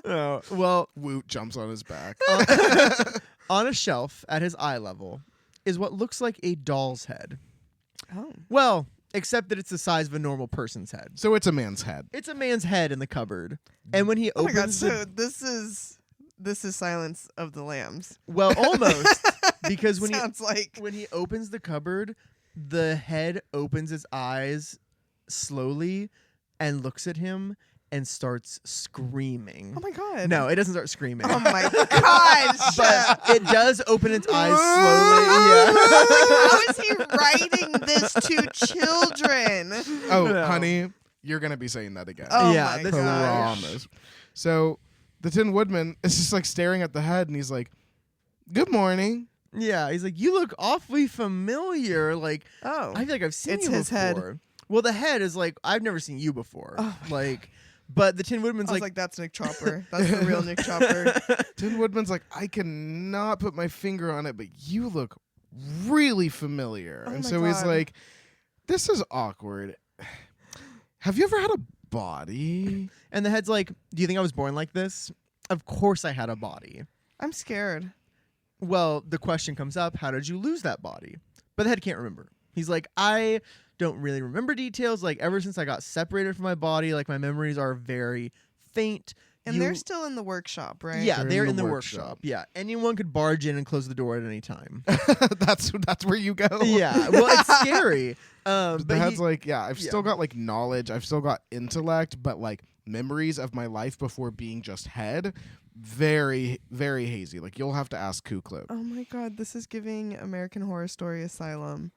Oh, well, Woot jumps on his back. on a shelf at his eye level is what looks like a doll's head. Oh. Well, except that it's the size of a normal person's head. So it's a man's head. It's a man's head in the cupboard. And when he Oh my god, opens so this is Silence of the Lambs. well, almost because when Sounds like he opens the cupboard, the head opens its eyes slowly and looks at him and starts screaming. oh my god. No, it doesn't start screaming. Oh my god. But it does open its eyes slowly. Yeah. How is he writing this to children? Oh, No. honey, you're going to be saying that again. Oh Yeah, my this- gosh. Promise. So the Tin Woodman is just like staring at the head, and he's like, good morning. Yeah, he's like, you look awfully familiar. Like, Oh. I feel like I've seen It's you his head. before. Well, the head is like, I've never seen you before. Oh my like, but the Tin Woodman's I was like, that's Nick Chopper. That's the real Nick Chopper. Tin Woodman's like, I cannot put my finger on it, but you look really familiar. Oh and my so he's God. like, this is awkward. Have you ever had a body? And the head's like, do you think I was born like this? Of course I had a body. I'm scared. Well, the question comes up, how did you lose that body? But the head can't remember. He's like, I don't really remember details. Like ever since I got separated from my body, like my memories are very faint. And they're still in the workshop, right? Yeah, they're in the workshop. Yeah, anyone could barge in and close the door at any time. that's where you go. Yeah, well, it's scary. But the head's like, I've still got like knowledge, I've still got intellect, but like memories of my life before being just head, very, very hazy. Like you'll have to ask Kuklip. Oh my god, this is giving American Horror Story Asylum.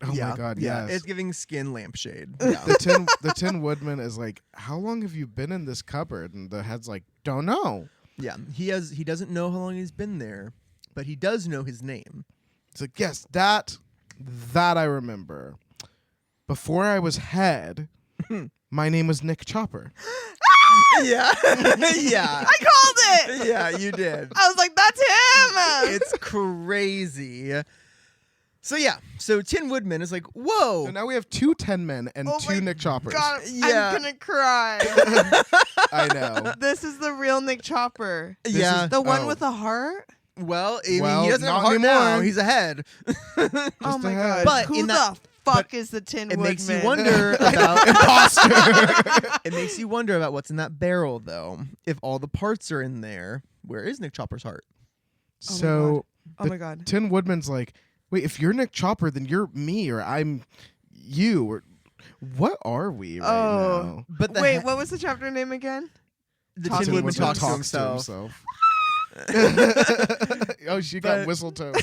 Oh my god, yes. It's giving skin lampshade. Yeah. The Tin Woodman is like, how long have you been in this cupboard? And the head's like, don't know. Yeah, he doesn't know how long he's been there, but he does know his name. It's like, yes, that I remember. Before I was head, my name was Nick Chopper. Yeah. Yeah. I called it! Yeah, you did. I was like, that's him! It's crazy. So Tin Woodman is like, whoa. So now we have 2 10 men and Oh 2 my Nick Choppers. God, Yeah. I'm gonna cry. I know. This is the real Nick Chopper. Yeah. The one with the heart? Well, I mean, Well, he doesn't have a not heart anymore. now. He's a head. Oh my a god. head. But Who in that- the fuck is the Tin It Woodman? makes you wonder about Imposter. It makes you wonder about what's in that barrel, though. If all the parts are in there, where is Nick Chopper's heart? So Oh my god. Tin Woodman's like, wait, if you're Nick Chopper, then you're me, or I'm you, or what are we right now? But Wait, what was the chapter name again? the Tin Tin Woodman Woodman talks to himself. Oh, she got But- whistle tone.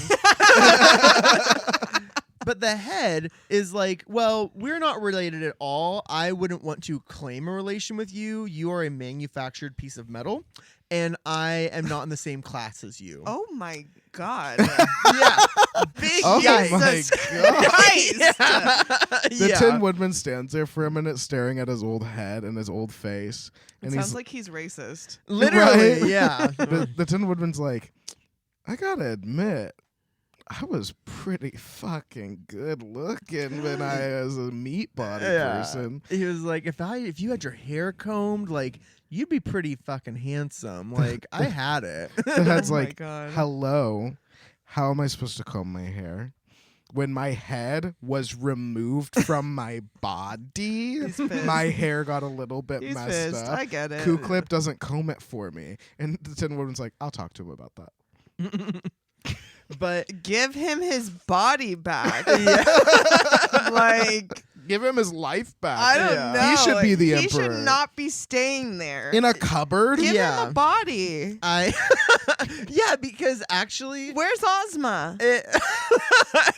But the head is like, well, we're not related at all. I wouldn't want to claim a relation with you. You are a manufactured piece of metal, and I am not in the same class as you. Oh my god. Yeah. Big Oh yikes. my god. Christ. The Yeah. Tin Woodman stands there for a minute staring at his old head and his old face. It And sounds he's like he's racist. Literally, Right? yeah. the Tin Woodman's like, I gotta admit, I was pretty fucking good looking when I was a meat body person. He was like, if you had your hair combed, like, you'd be pretty fucking handsome. Like, I had it. The head's Oh my like, God. hello, how am I supposed to comb my hair? When my head was removed from my body, He's pissed. my hair got a little bit He's messed pissed. up. I get it. Kuklip doesn't comb it for me. And the Tin Woodman's like, I'll talk to him about that. But Give him his body back. yeah. Like, Give him his life back. I don't Yeah. know. He should be the He emperor. should not be staying there. In a cupboard? Give Yeah. him a body. Yeah, because actually Where's Ozma?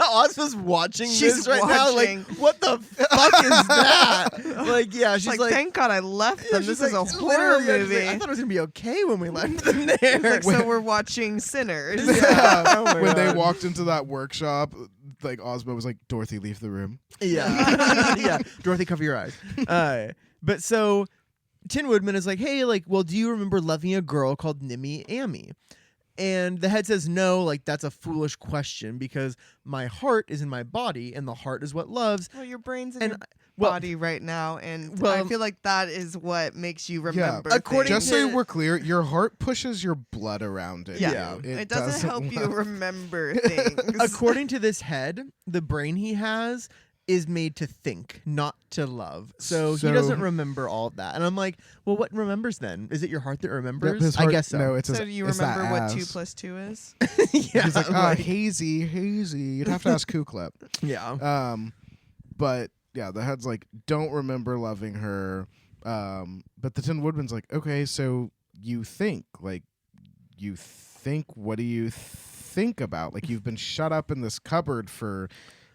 Oz was watching She's this right now. watching. Like, what the fuck is that? Like, yeah, she's Like, like, thank God I left yeah, them. she's This is a like, horror literally, she's movie. like, I thought it was gonna be okay when we left them there. It's like, so we're watching Sinners. Yeah. Oh my When they God. walked into that workshop, like Ozma was like, Dorothy, leave the room. Yeah. Yeah. Dorothy, cover your eyes. But so Tin Woodman is like, hey, like, well, do you remember loving a girl called Nimmy Amy? And the head says, no, like, that's a foolish question because my heart is in my body and the heart is what loves. Well, your brain's in And your well, body right now, and well, I feel like that is what makes you remember. according things. Just so to- we're clear, your heart pushes your blood around it. Yeah. you. It doesn't help you love- remember things. according to this head, the brain he has is made to think, not to love. So he So- doesn't remember all of that. And I'm like, well, what remembers then? Is it your heart that remembers? His I heart- guess so. No, it's So his, do you it's remember that what 2 ass. + 2 is? Yeah, He's like, like, hazy. You'd have to ask Kuklip. yeah. But yeah, the head's like, don't remember loving her. But the Tin Woodman's like, okay, so you think, what do you think about? Like, you've been shut up in this cupboard for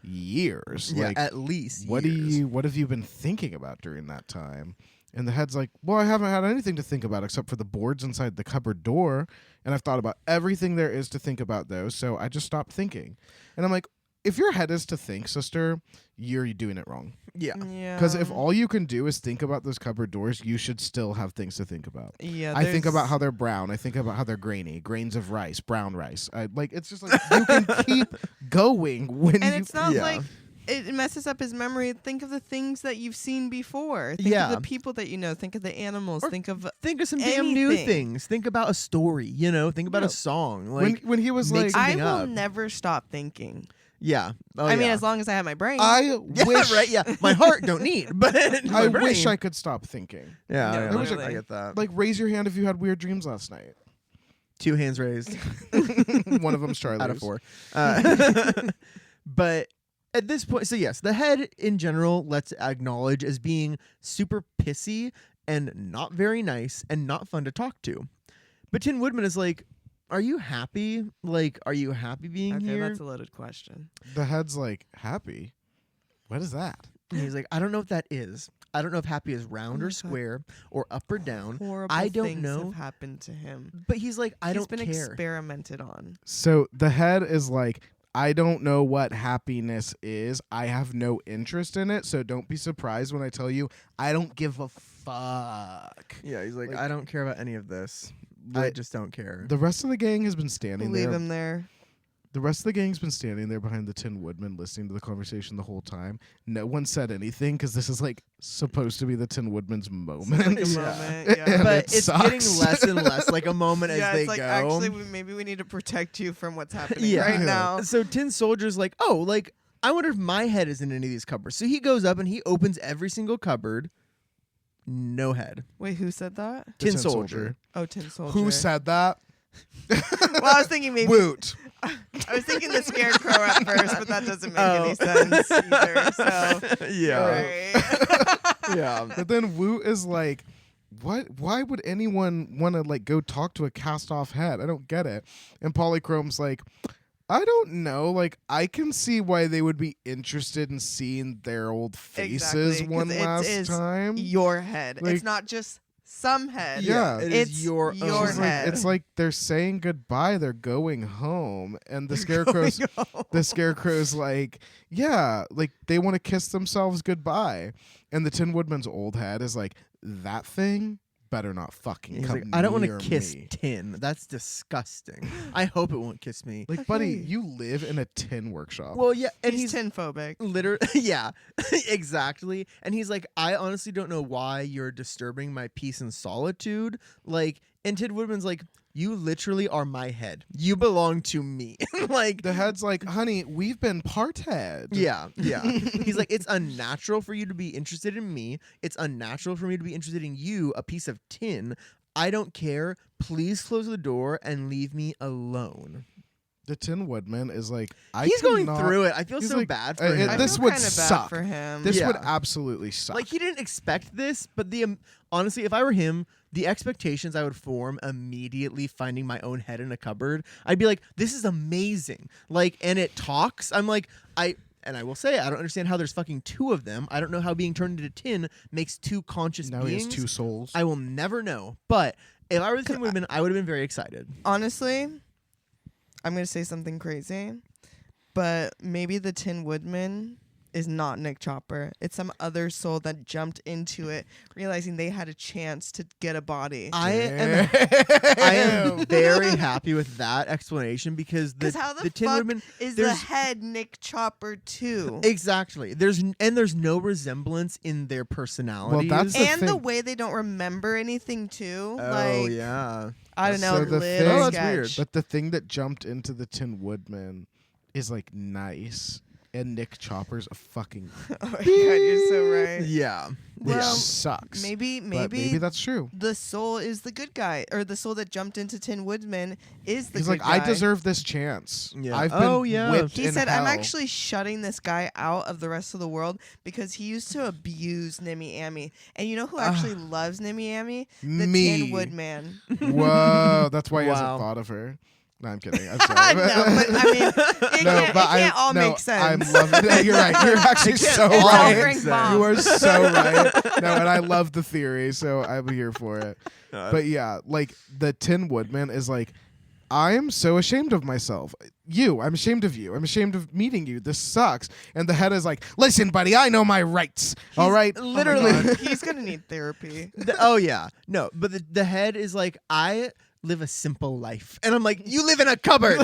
years. Yeah, Like, at least what years. what have you been thinking about during that time? And the head's like, well, I haven't had anything to think about except for the boards inside the cupboard door, and I've thought about everything there is to think about those, so I just stopped thinking. And I'm like, if your head is to think, sister, you're doing it wrong. Yeah. Yeah. Because if all you can do is think about those cupboard doors, you should still have things to think about. yeah, I think there's- about how they're brown. I think about how they're grainy, grains of rice, brown rice. It's just like you can keep going when and you. it's not Yeah. like it messes up his memory. Think of the things that you've seen before. Think Yeah. of the people that you know. Think of the animals. Or Think of Think of some damn new anything. things. Think about a story, Think about Yeah. a song. Like, when he was make like, some- I something will up. never stop thinking. Yeah. Oh, I mean, yeah. as long as I have my brain. I wish. Right. Yeah. My heart don't need, but I wish I could stop thinking. Yeah. No, yeah, literally. I get that. Like, raise your hand if you had weird dreams last night. 2 hands raised. One of them's Charlie's. Out of 4. But at this point, so yes, the head in general, let's acknowledge as being super pissy and not very nice and not fun to talk to. But Tin Woodman is like, are you happy? Like, are you happy being okay, here? that's a loaded question. The head's like, happy? What is that? And he's like, I don't know what that is. I don't know if happy is round Oh or my God. square or up or down. Horrible I don't things know. have happened to him. But he's like, I He's don't been care. experimented on. So the head is like, I don't know what happiness is. I have no interest in it. So don't be surprised when I tell you I don't give a fuck. Yeah, he's like, Like- I don't care about any of this. I The- just don't care. The rest of the gang has been standing Leave there. him there. The rest of the gang's been standing there behind the Tin Woodman listening to the conversation the whole time. No one said anything because this is like supposed to be the Tin Woodman's moment. Like a Yeah. moment, And yeah. But it it's sucks. getting less and less like a moment Yeah, as they it's like go. actually maybe we need to protect you from what's happening Yeah. right Yeah. now. So Tin Soldier's like, oh, like, I wonder if my head is in any of these cupboards. So he goes up and he opens every single cupboard. No head. Wait, who said that? The Tin Soldier. Oh, Tin Soldier. Who said that? Well, I was thinking maybe. Woot. I was thinking the Scarecrow at first, but that doesn't make any sense either. So Yeah. right. Yeah. But then Woot is like, what? Why would anyone want to like go talk to a cast-off head? I don't get it. And Polychrome's like, I don't know. Like, I can see why they would be interested in seeing their old faces Exactly, 'cause one it last is time. Your head. Like- It's not just some head. Yeah. It It's is your your own She's like, head. it's like they're saying goodbye. They're going home, and the scarecrow's the scarecrow's like, yeah, like they want to kiss themselves goodbye. And the Tin Woodman's old head is like, that thing better not fucking He's come like, I don't want near to kiss me. tin. That's disgusting. I hope it won't kiss me. Like, buddy, Okay. you live in a tin workshop. Well, yeah, and He's he's tin-phobic. literally, yeah, exactly. And he's like, I honestly don't know why you're disturbing my peace and solitude. Like, and Tin Woodman's like, you literally are my head. You belong to me. Like, the head's like, honey, we've been parted. yeah, yeah. He's like, it's unnatural for you to be interested in me. It's unnatural for me to be interested in you, a piece of tin. I don't care. Please close the door and leave me alone. The Tin Woodman is like, He's going through it. I feel he's so like, bad for it- him. I this feel would kinda bad suck. for him. This would Yeah. absolutely suck. Like, he didn't expect this, but the honestly, if I were him, the expectations I would form immediately finding my own head in a cupboard, I'd be like, this is amazing. Like, and it talks. I'm like, and I will say, I don't understand how there's fucking 2 of them. I don't know how being turned into tin makes 2 conscious now he beings. has 2 souls. I will never know. But if I were the Tin Woodman, I would have been very excited. Honestly, I'm going to say something crazy, but maybe the Tin Woodman is not Nick Chopper. It's some other soul that jumped into it, realizing they had a chance to get a body. I am very happy with that explanation because Because how the Tin fuck Woodman is the there's- head Nick Chopper too? exactly there's no resemblance in their personalities. that's the And the thing. way they don't remember anything too. oh like yeah. I don't know, So the little thing- Oh, that's sketch. weird. But the thing that jumped into the Tin Woodman is like nice, and Nick Chopper's a fucking Oh my god, you're so right. Yeah. which Well, sucks. Maybe But maybe that's true. the soul is the good guy, or the soul that jumped into Tin Woodman is the He's good like, guy. I deserve this chance. Yeah. I've been Oh, yeah. whipped He in said, hell. I'm actually shutting this guy out of the rest of the world because he used to abuse Nimmy Ammy. And you know who actually loves Nimmy Ammy? The Me. Tin Woodman. Whoa, that's why he Wow. hasn't thought of her. No, I'm kidding. I'm sorry. No, but I mean, it can't all make sense. I'm loving it. You're right. You're actually can't so all It's all right. make Frank sense. Baum. You are so right. No, and I love the theory, so I'm here for it. But yeah, like the Tin Woodman is like, I am so ashamed of myself. I'm ashamed of you. I'm ashamed of meeting you. This sucks. And the head is like, listen, buddy, I know my rights. All right? Oh my literally. God, he's going to need therapy. Oh yeah. No, but the head is like, I live a simple life. And I'm like, you live in a cupboard.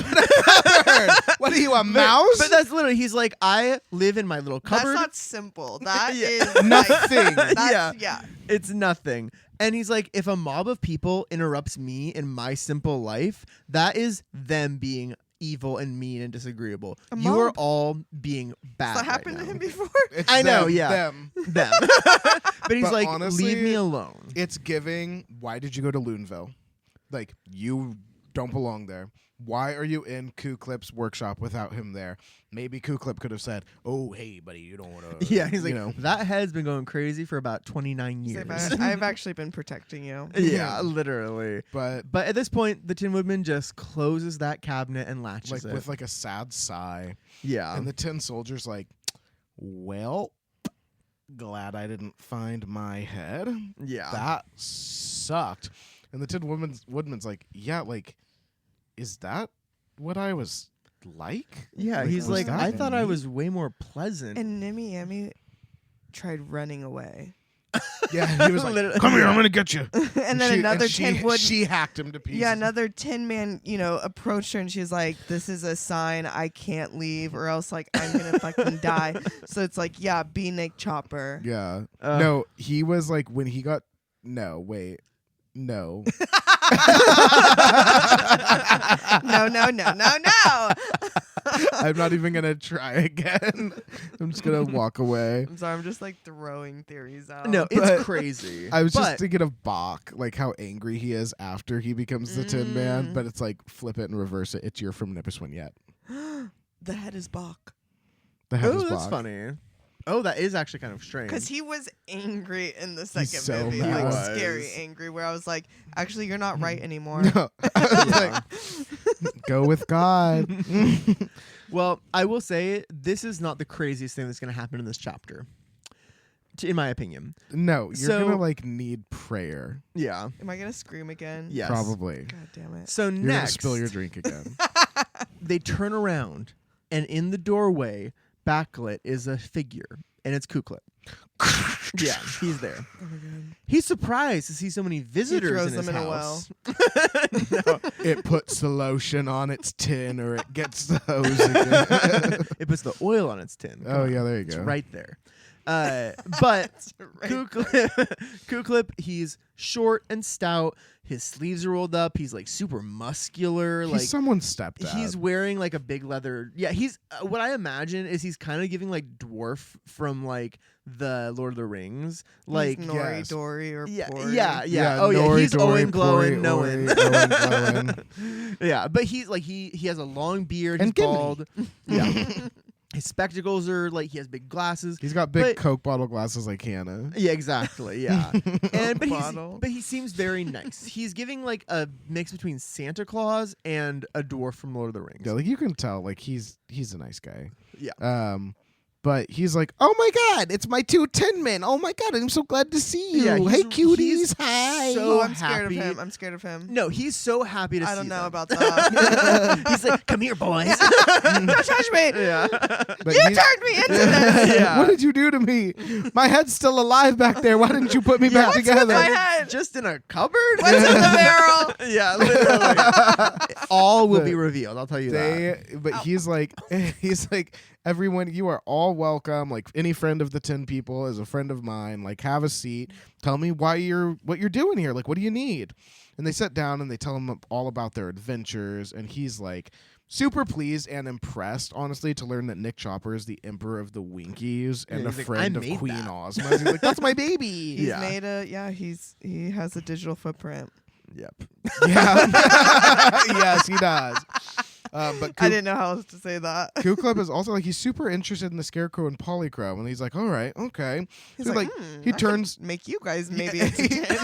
What are you, a mouse? But that's literally, he's like, I live in my little cupboard. That's not simple. That Yeah. is like- Nothing. that's, yeah. It's nothing. And he's like, if a mob of people interrupts me in my simple life, that is them being evil and mean and disagreeable. A You are mob. all being bad. Has that right happened to now. him before? It's I know, them, yeah. them. Them. But he's But like, honestly, leave me alone. It's giving. Why did you go to Loonville? Like, you don't belong there. Why are you in Ku-Klip's workshop without him there? Maybe Ku-Klip could have said, "Oh, hey, buddy, you don't want to." Yeah, he's like, you know. that head's been going crazy for about 29 He's years. like, I've actually been protecting you. Yeah, literally. But But at this point, the Tin Woodman just closes that cabinet and latches like it. with like a sad sigh, yeah. and the Tin Soldier's like, "Well, glad I didn't find my head. Yeah. That sucked." And the Tin Woodman's like, "Yeah, like, is that what I was like?" Yeah, Like, he's was like, that I thought I me?" was way more pleasant. And Nimmy Emmy tried running away. Yeah, he was like, Literally- "Come here, I'm gonna get you." And then another Tin Woodman. She hacked him to pieces. Yeah, another Tin Man, approached her and she's like, "This is a sign I can't leave, or else like I'm gonna fucking die." So it's like, yeah, be Nick Chopper. Yeah. No, he was like when he got. No, wait. No. No. I'm not even gonna try again. I'm just gonna walk away. I'm sorry, I'm just like throwing theories out. No, But it's crazy. I was just But- thinking of Bach, like how angry he is after he becomes the Tin Man, but it's like flip it and reverse it. It's you're from Never Swin Yet. The head is Bach. The head Oh, is that's Bach. funny. Oh, that is actually kind of strange. Because he was angry in the second so movie. mad. Like He was. scary angry, where I was like, actually, you're not right anymore. No. I was Yeah. like, go with God. Well, I will say this is not the craziest thing that's going to happen in this chapter, in my opinion. No, you're So- gonna like need prayer. Yeah. Am I gonna scream again? Yes. Probably. God damn it. So You're gonna next, spill your drink again. they turn around, and in the doorway, backlit, is a figure, and it's Ku-Klip. Yeah, he's there. Oh my God. He's surprised to see so many visitors throws in his them in a house. It puts the lotion on its tin, or it gets the hose again. It puts the oil on its tin. Come Oh on. yeah, there you It's go. right there. But Right. Ku-Klip, he's short and stout. His sleeves are rolled up. He's like super muscular. He's like someone's stepdad. he's wearing like a big leather. Yeah, he's what I imagine is he's kind of giving like dwarf from like the Lord of the Rings. Like He's Nori, yes. Dory, or yeah, Pori. yeah. Oh yeah, Nori, he's Dory, Owen Glowin, Pori, knowing. Ori, Owen Glowin. Yeah, but he's like he has a long beard. And He's Gimli. bald. Yeah, his spectacles are like he has big glasses. He's got big But- Coke bottle glasses like Hannah. Yeah, exactly. Yeah, and Bottle. but he seems very nice. He's giving like a mix between Santa Claus and a dwarf from Lord of the Rings. Yeah, like you can tell, like he's a nice guy. Yeah. But he's like, "Oh my God, it's my two Tin Men! Oh my God, I'm so glad to see you! Yeah, Hey, he's cuties! Hi!" so Oh, I'm scared of happy. him. I'm scared of him. No, he's so happy to see I don't know them. about that. He's like, "Come here, boys." Don't touch me. Yeah. But You he's- turned me into this. Yeah. What did you do to me? My head's still alive back there. Why didn't you put me back What's with together? my head? Just in a cupboard? What's in the barrel? Yeah, literally. All will be revealed. I'll tell you that. But he's like, everyone, you are all welcome. Like any friend of the Tin People is a friend of mine. Like, have a seat. Tell me what you're doing here. Like, what do you need? And they sit down and they tell him all about their adventures. And he's like super pleased and impressed, honestly, to learn that Nick Chopper is the Emperor of the Winkies and Yeah, a he's like, friend "I of made Queen that." Ozma. He's like, that's my baby. He's Yeah. made a he has a digital footprint. Yep. Yeah. Yes, he does. But I didn't know how else to say that. Ku-Klip is also like he's super interested in the Scarecrow and Polychrome, and he's like, "All right, okay." He's So, like, he I can turns. make you guys maybe into He- 10.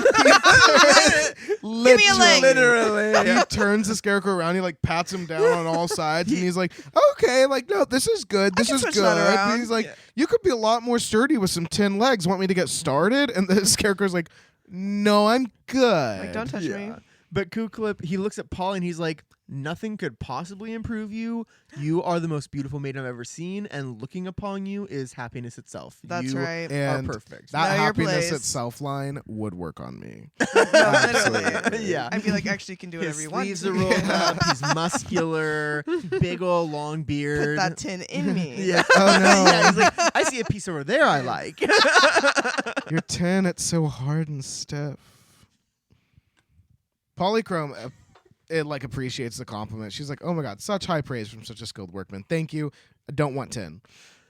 Literally, me a leg. Literally. He turns the Scarecrow around. He like pats him down on all sides, and he's like, "Okay, like no, this is good. This can is switch good." that around. And he's like, Yeah. "You could be a lot more sturdy with some tin legs. Want me to get started?" And the Scarecrow's like, "No, I'm good." Like, don't touch me. But Ku-Klip, he looks at Polly and he's like, "Nothing could possibly improve you. You are the most beautiful maiden I've ever seen, and looking upon you is happiness itself. That's you right. And are perfect." that Know your happiness place. itself line would work on me. No, literally. Absolutely. Yeah. I'd be like, actually, you can do His whatever you want. sleeves are rolled up. He's muscular, big ol' long beard. Put that tin in me. Yeah. Oh, no. Yeah, he's like, "I see a piece over there I like." Your tin, it's so hard and stiff. Polychrome it like appreciates the compliment. She's like, oh my God, such high praise from such a skilled workman. Thank you. I don't want tin.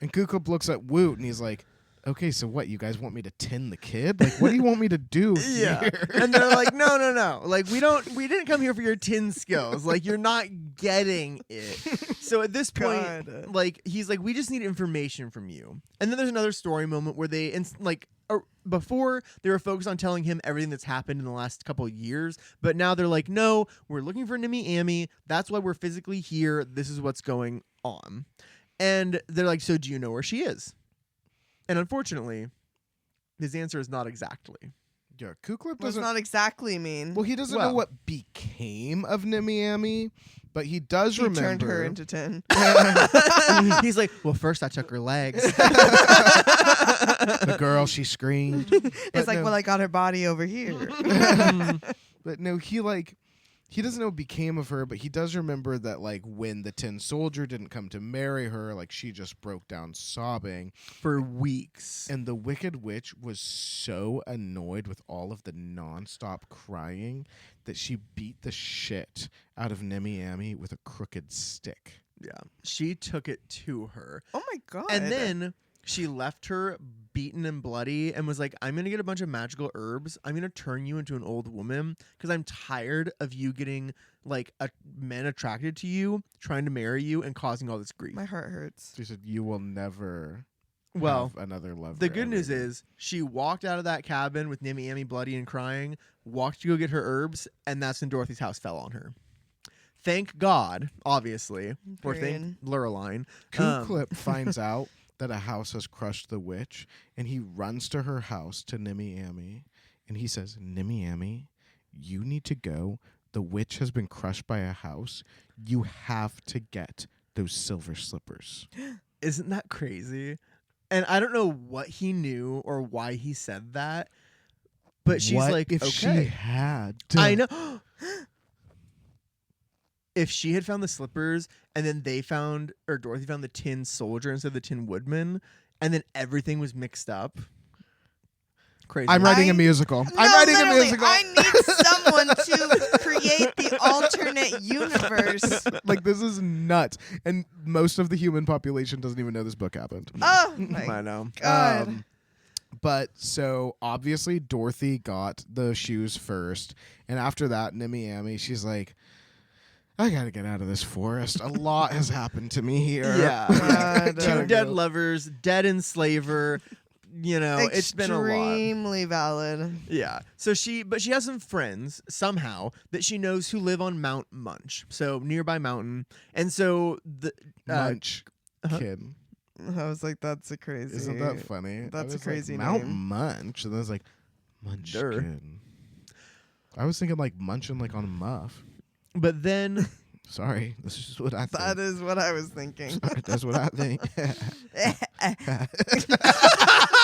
And Kuklip looks at Woot and he's like, okay, so what? You guys want me to tin the kid? Like, what do you want me to do here? And they're like, no. Like, we didn't come here for your tin skills. Like, you're not getting it. So at this point, like, he's like, we just need information from you. And then there's another story moment where they, before they were focused on telling him everything that's happened in the last couple of years, but now they're like, no, we're looking for Nimmy Ammy. That's why we're physically here. This is what's going on. And they're like, so do you know where she is? And unfortunately, his answer is not exactly. Yeah, Kuklip does doesn't. not exactly mean. Well, he doesn't know what became of Nimmy Ammy, but he does remember. He turned her into tin. He's like, well, first I took her legs. The girl, she screamed. It's like, well, I got her body over here. But no, he doesn't know what became of her, but he does remember that, like, when the tin soldier didn't come to marry her, like, she just broke down sobbing for weeks. And the Wicked Witch was so annoyed with all of the nonstop crying that she beat the shit out of Nimmy Ammy with a crooked stick. Yeah. She took it to her. Oh my God. And then she left her beaten and bloody and was like, I'm going to get a bunch of magical herbs. I'm going to turn you into an old woman because I'm tired of you getting like a man attracted to you, trying to marry you and causing all this grief. My heart hurts. She said, you will never have another lover. The good news is she walked out of that cabin with Nimmy Ammy bloody and crying, walked to go get her herbs, and that's when Dorothy's house fell on her. Thank God, obviously, or thank Lurline. Kuklip finds out that a house has crushed the witch, and he runs to her house to Nimmy Ammy, and he says, Nimmy Ammy, you need to go. The witch has been crushed by a house. You have to get those silver slippers. Isn't that crazy? And I don't know what he knew or why he said that, but she's like, if okay. she had to? I know. If she had found the slippers and then Dorothy found the tin soldier instead of the Tin Woodman, and then everything was mixed up. Crazy. I'm writing a musical. I'm writing a musical. I need someone to create the alternate universe. Like, this is nuts. And most of the human population doesn't even know this book happened. Oh, my I know. God. But so obviously Dorothy got the shoes first. And after that, Nimmy Ammy, she's like, I gotta get out of this forest. A lot has happened to me here. Yeah. Two dead lovers, dead enslaver. You know, it's been a lot. Extremely valid. Yeah. So she has some friends somehow that she knows who live on Mount Munch, so nearby mountain. And so the Munch kid. I was like, that's a crazy. Isn't that funny? That's a crazy like, Mount name. Munch, and I was like, Munchkin. I was thinking like munching like on a muff. But then sorry, this is what I think. That is what I was thinking. Sorry, that's what I think.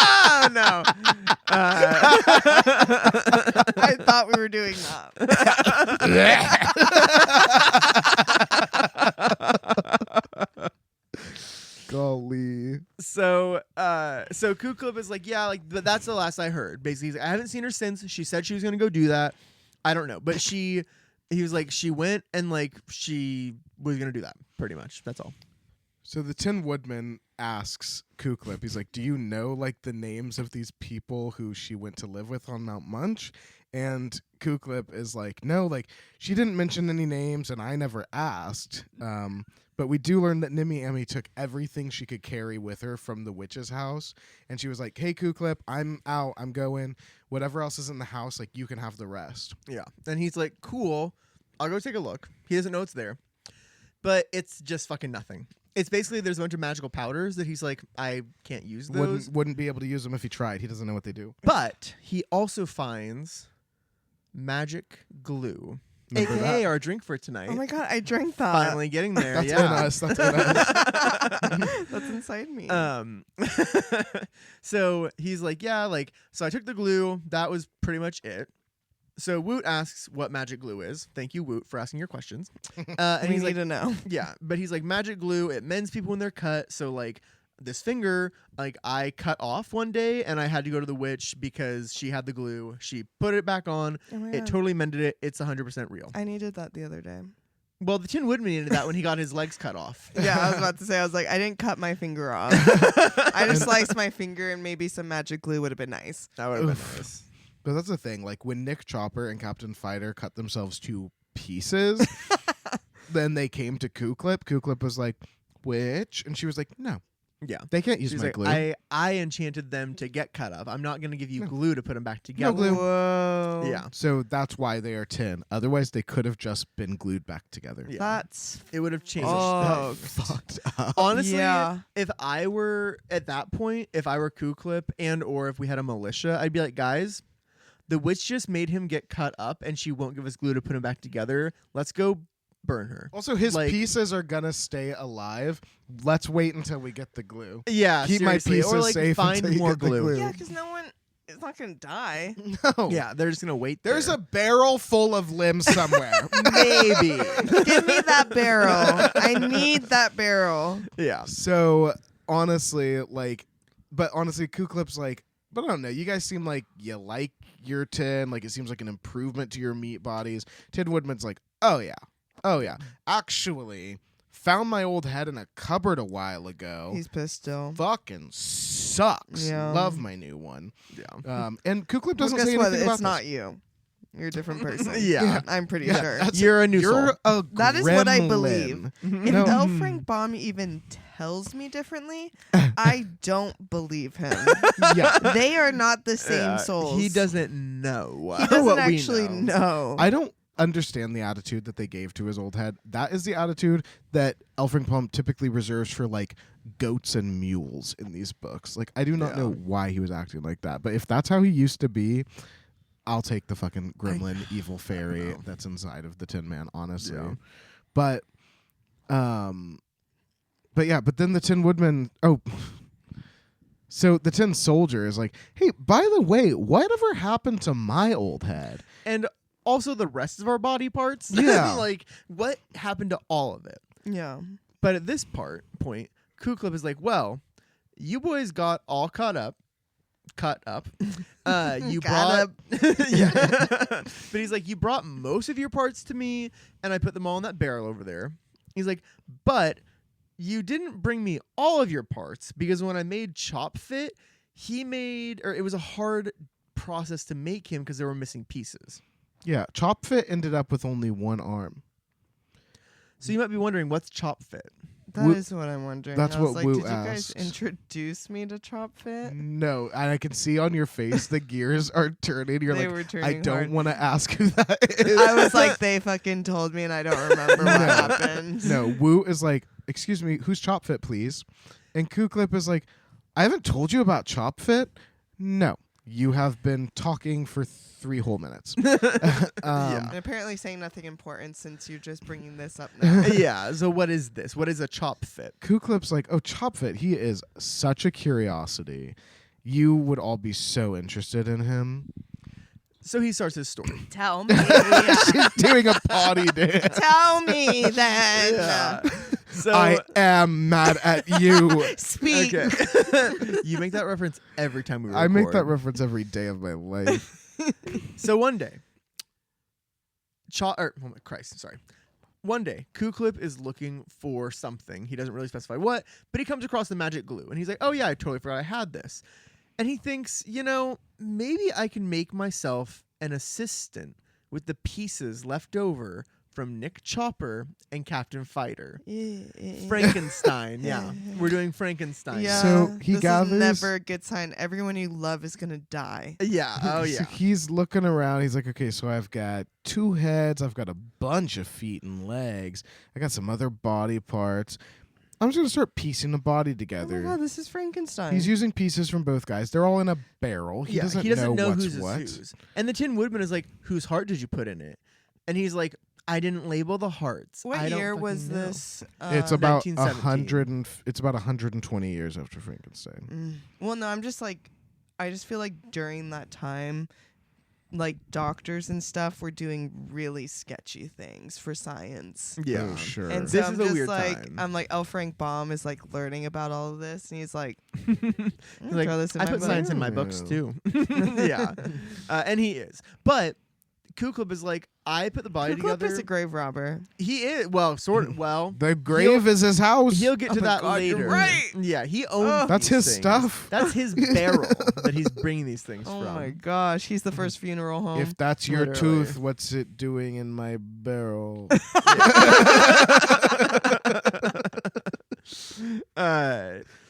Oh, no. I thought we were doing that. Golly. So Kuklip is like, yeah, like, but that's the last I heard. Basically, he's like, I haven't seen her since. She said she was gonna go do that. I don't know, but he was like, she went and like she was gonna do that. Pretty much, that's all. So the Tin Woodman asks Kuklip, he's like, do you know like the names of these people who she went to live with on Mount Munch? And Kuklip is like, no, like she didn't mention any names and I never asked. But we do learn that Nimmy Ammy took everything she could carry with her from the witch's house. And she was like, hey, Kuklip, I'm out. I'm going. Whatever else is in the house, like you can have the rest. Yeah. And he's like, cool. I'll go take a look. He doesn't know it's there. But it's just fucking nothing. It's basically there's a bunch of magical powders that he's like, I can't use those. Wouldn't be able to use them if he tried. He doesn't know what they do. But he also finds magic glue. Remember AKA that? our drink for tonight. Oh my God, I drank that. Finally getting there. That's yeah. on us. That's on us. That's inside me. So he's like, yeah, like, so I took the glue. That was pretty much it. So Woot asks what magic glue is. Thank you, Woot, for asking your questions. And we he's need like, to know. yeah, but he's like, magic glue, it mends people when they're cut. So like, this finger, like I cut off one day and I had to go to the witch because she had the glue. She put it back on. Oh my It God. totally mended it. It's 100% real. I needed that the other day. Well, the Tin Woodman needed that when he got his legs cut off. Yeah, I was about to say, I was like, I didn't cut my finger off. I just sliced my finger and maybe some magic glue would have been nice. That would have been nice. But that's the thing. Like when Nick Chopper and Captain Fighter cut themselves to pieces, then they came to Ku-Klip. Ku-Klip was like, "Witch," and she was like, "No, Yeah. they can't use She's my like, glue." I enchanted them to get cut up. I'm not going to give you No. glue to put them back together. glue. Whoa. Yeah. So that's why they are tin. Otherwise, they could have just been glued back together. Yeah. That's It would have changed. Oh. Fucked up. Honestly, Yeah. if I were at that point, if I were Ku-Klip and or if we had a militia, I'd be like, guys, the witch just made him get cut up and she won't give us glue to put him back together. Let's go burn her. Also, his Like- pieces are gonna stay alive. Let's wait until we get the glue. Yeah, Keep my seriously. pieces or like safe find until you more get the glue. glue. Yeah, because no one is not going to die. No. Yeah, they're just gonna wait. There's there. a barrel full of limbs somewhere. maybe. Give me that barrel. I need that barrel. Yeah. So honestly, Ku-Klip's like, but I don't know. You guys seem like you like your tin. Like it seems like an improvement to your meat bodies. Tin Woodman's like, oh yeah. Actually, found my old head in a cupboard a while ago. He's pissed still. Fucking sucks. Yeah. Love my new one. Yeah. And Ku-Klip doesn't Well, say guess what? anything about It's not this. you. You're a different person. Yeah. I'm pretty Yeah, sure. that's- You're a new You're soul. a That is what I gremlin. believe. If No. L. Frank Baum even tells me differently, I don't believe him. Yeah. They are not the same Yeah, souls. He doesn't know. He doesn't what we actually know. I don't understand the attitude that they gave to his old head. That is the attitude that Elfring Plum typically reserves for like goats and mules in these books. Like I do not Yeah. know why he was acting like that, but if that's how he used to be, I'll take the fucking gremlin evil fairy know. that's inside of the Tin Man, honestly. Yeah. But then the Tin Woodman so the Tin Soldier is like, hey, by the way, whatever happened to my old head? And also the rest of our body parts. Yeah. Like, what happened to all of it? Yeah. But at this point, Ku-Klip is like, well, you boys got all cut up. You Cut brought yeah. But he's like, you brought most of your parts to me and I put them all in that barrel over there. He's like, but you didn't bring me all of your parts because when I made Chop Fit, it was a hard process to make him because there were missing pieces. Yeah, Chop Fit ended up with only one arm. So you might be wondering, what's Chop Fit? That Wu- is what I'm wondering. that's I was what like, Wu did you guys asks. introduce me to Chop Fit? No, and I can see on your face the gears are turning. You're They like, were I turning don't hard. want to ask who that is. I was like, they fucking told me and I don't remember what happened. No, Wu is like, excuse me, who's Chop Fit, please? And Ku-Klip is like, I haven't told you about Chop Fit. No, you have been talking for 3 whole minutes. And apparently saying nothing important since you're just bringing this up now. Yeah, so what is this? What is a Chop Fit? Ku-Klip's like, oh, Chop Fit, he is such a curiosity. You would all be so interested in him. So he starts his story. Tell me. She's doing a potty dance. Tell me then. Yeah. So I am mad at you. Speak. okay. You make that reference every time we record. I make that reference every day of my life. So one day, one day, Ku-Klip is looking for something. He doesn't really specify what, but he comes across the magic glue, and he's like, "Oh yeah, I totally forgot I had this." And he thinks, maybe I can make myself an assistant with the pieces left over from Nick Chopper and Captain Fighter. Frankenstein, yeah. We're doing Frankenstein. Yeah. So he this gathers- is never a good sign. Everyone you love is gonna die. Yeah. Oh, So yeah. he's looking around. He's like, okay, so I've got 2 heads. I've got a bunch of feet and legs. I got some other body parts. I'm just going to start piecing the body Oh together. my god, this is Frankenstein. He's using pieces from both guys. They're all in a barrel. He doesn't know what's whose is what. whose. And the Tin Woodman is like, whose heart did you put in it? And he's like, I didn't label the hearts. What I don't year fucking was know." this? It's about 1917. it's about 120 years after Frankenstein. Well, no, I'm just like, I just feel like during that time, like doctors and stuff were doing really sketchy things for science. Yeah. Oh, sure. And so This I'm is a just weird like, time. I'm like, L. Frank Baum is like learning about all of this, and he's like, He's like, throw this in I my put book. science in my books too. Yeah, and he is. But Ku Klip is like, I put the body Ku Klip together. is a grave robber. He is sort of. Well, The grave is his house. he'll get Oh to my that God, later. you're right. Yeah, he owns. That's these his things. stuff. That's his barrel that he's bringing these things Oh from. my gosh, he's the first funeral home. If that's your Literally. tooth, what's it doing in my barrel?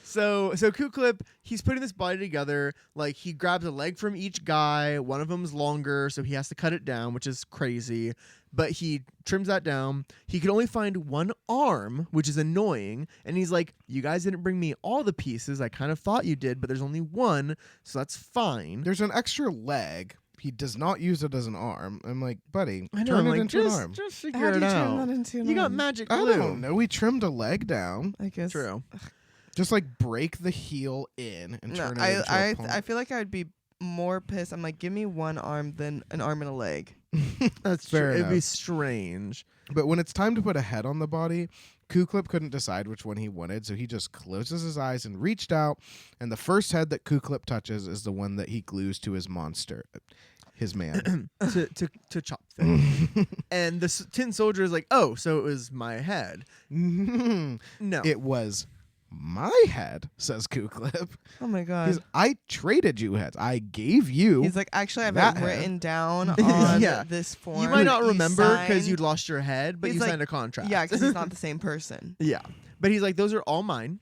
So Ku Klip, he's putting this body together. Like, he grabs a leg from each guy. One of them's longer, so he has to cut it down, which is crazy. But he trims that down. He could only find one arm, which is annoying. And he's like, you guys didn't bring me all the pieces. I kind of thought you did, but there's only one, so that's fine. There's an extra leg. He does not use it as an arm. I'm like, buddy, I know, turn I'm it like, into just, an arm. just How figure do it you turn out. that into an You got arm? magic I glue. don't know. He trimmed a leg down. I guess. True. Just like break the heel in and No, turn it into a palm. I feel like I would be more pissed. I'm like, give me one arm than an arm and a leg. That's Fair true. It'd be enough. strange. But when it's time to put a head on the body, Ku Klip couldn't decide which one he wanted, so he just closes his eyes and reached out, and the first head that Ku Klip touches is the one that he glues to his monster, his man. to chop thing. And the tin soldier is like, oh, so it was my head. No. It was my head, says Ku Klip. Oh my god. I traded you heads. I gave you. He's like, actually, I have that it head. written down on Yeah. this form. You might not that you remember because signed. you'd lost your head, but He's you like- signed a contract. Yeah, because he's not the same person. Yeah. But he's like, those are all mine.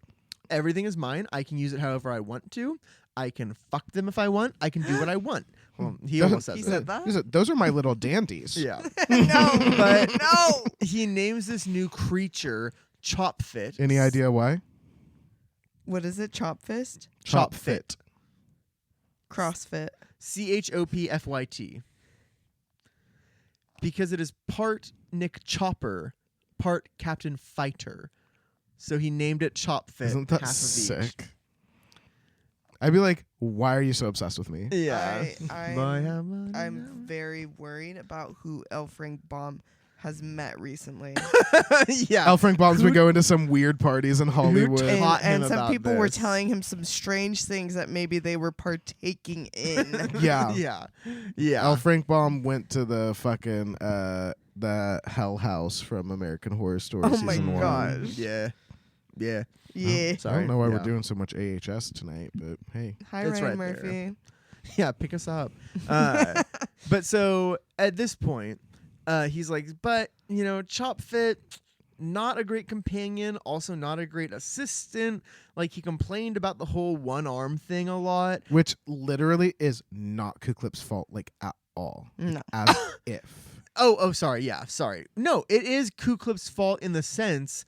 Everything is mine. I can use it however I want to. I can fuck them if I want. I can do what I want. Well, he almost says He that. said that? He said, those are my little dandies. Yeah. No, But no. he names this new creature Chop Fit. Any idea why? What is it? Chop fist? Chop Fit. CrossFit. CHOPFYT. Because it is part Nick Chopper, part Captain Fighter. So he named it Chop Fit. Isn't that half of each. sick? I'd be like, why are you so obsessed with me? Yeah. I'm very worried about who L. Frank Baum has met recently. Yeah. L. Frank Baum's been Who- going to some weird parties in Hollywood. And- taught him and some about people were this. telling him some strange things that maybe they were partaking in. Yeah. Yeah. Yeah. L. Frank Baum went to the fucking the Hell House from American Horror Story Oh my season 1. gosh. Yeah. Yeah. Yeah. I Sorry. don't know why Yeah. we're doing so much AHS tonight, but hey. Hi, It's Ryan right there. Murphy. Yeah, pick us up. But so at this point, he's like, but, you know, Chop Fit, not a great companion, also not a great assistant. Like, he complained about the whole one arm thing a lot. Which literally is not Ku Klip's fault, like at all. No. As if. Oh, sorry. Yeah, sorry. No, it is Ku Klip's fault in the sense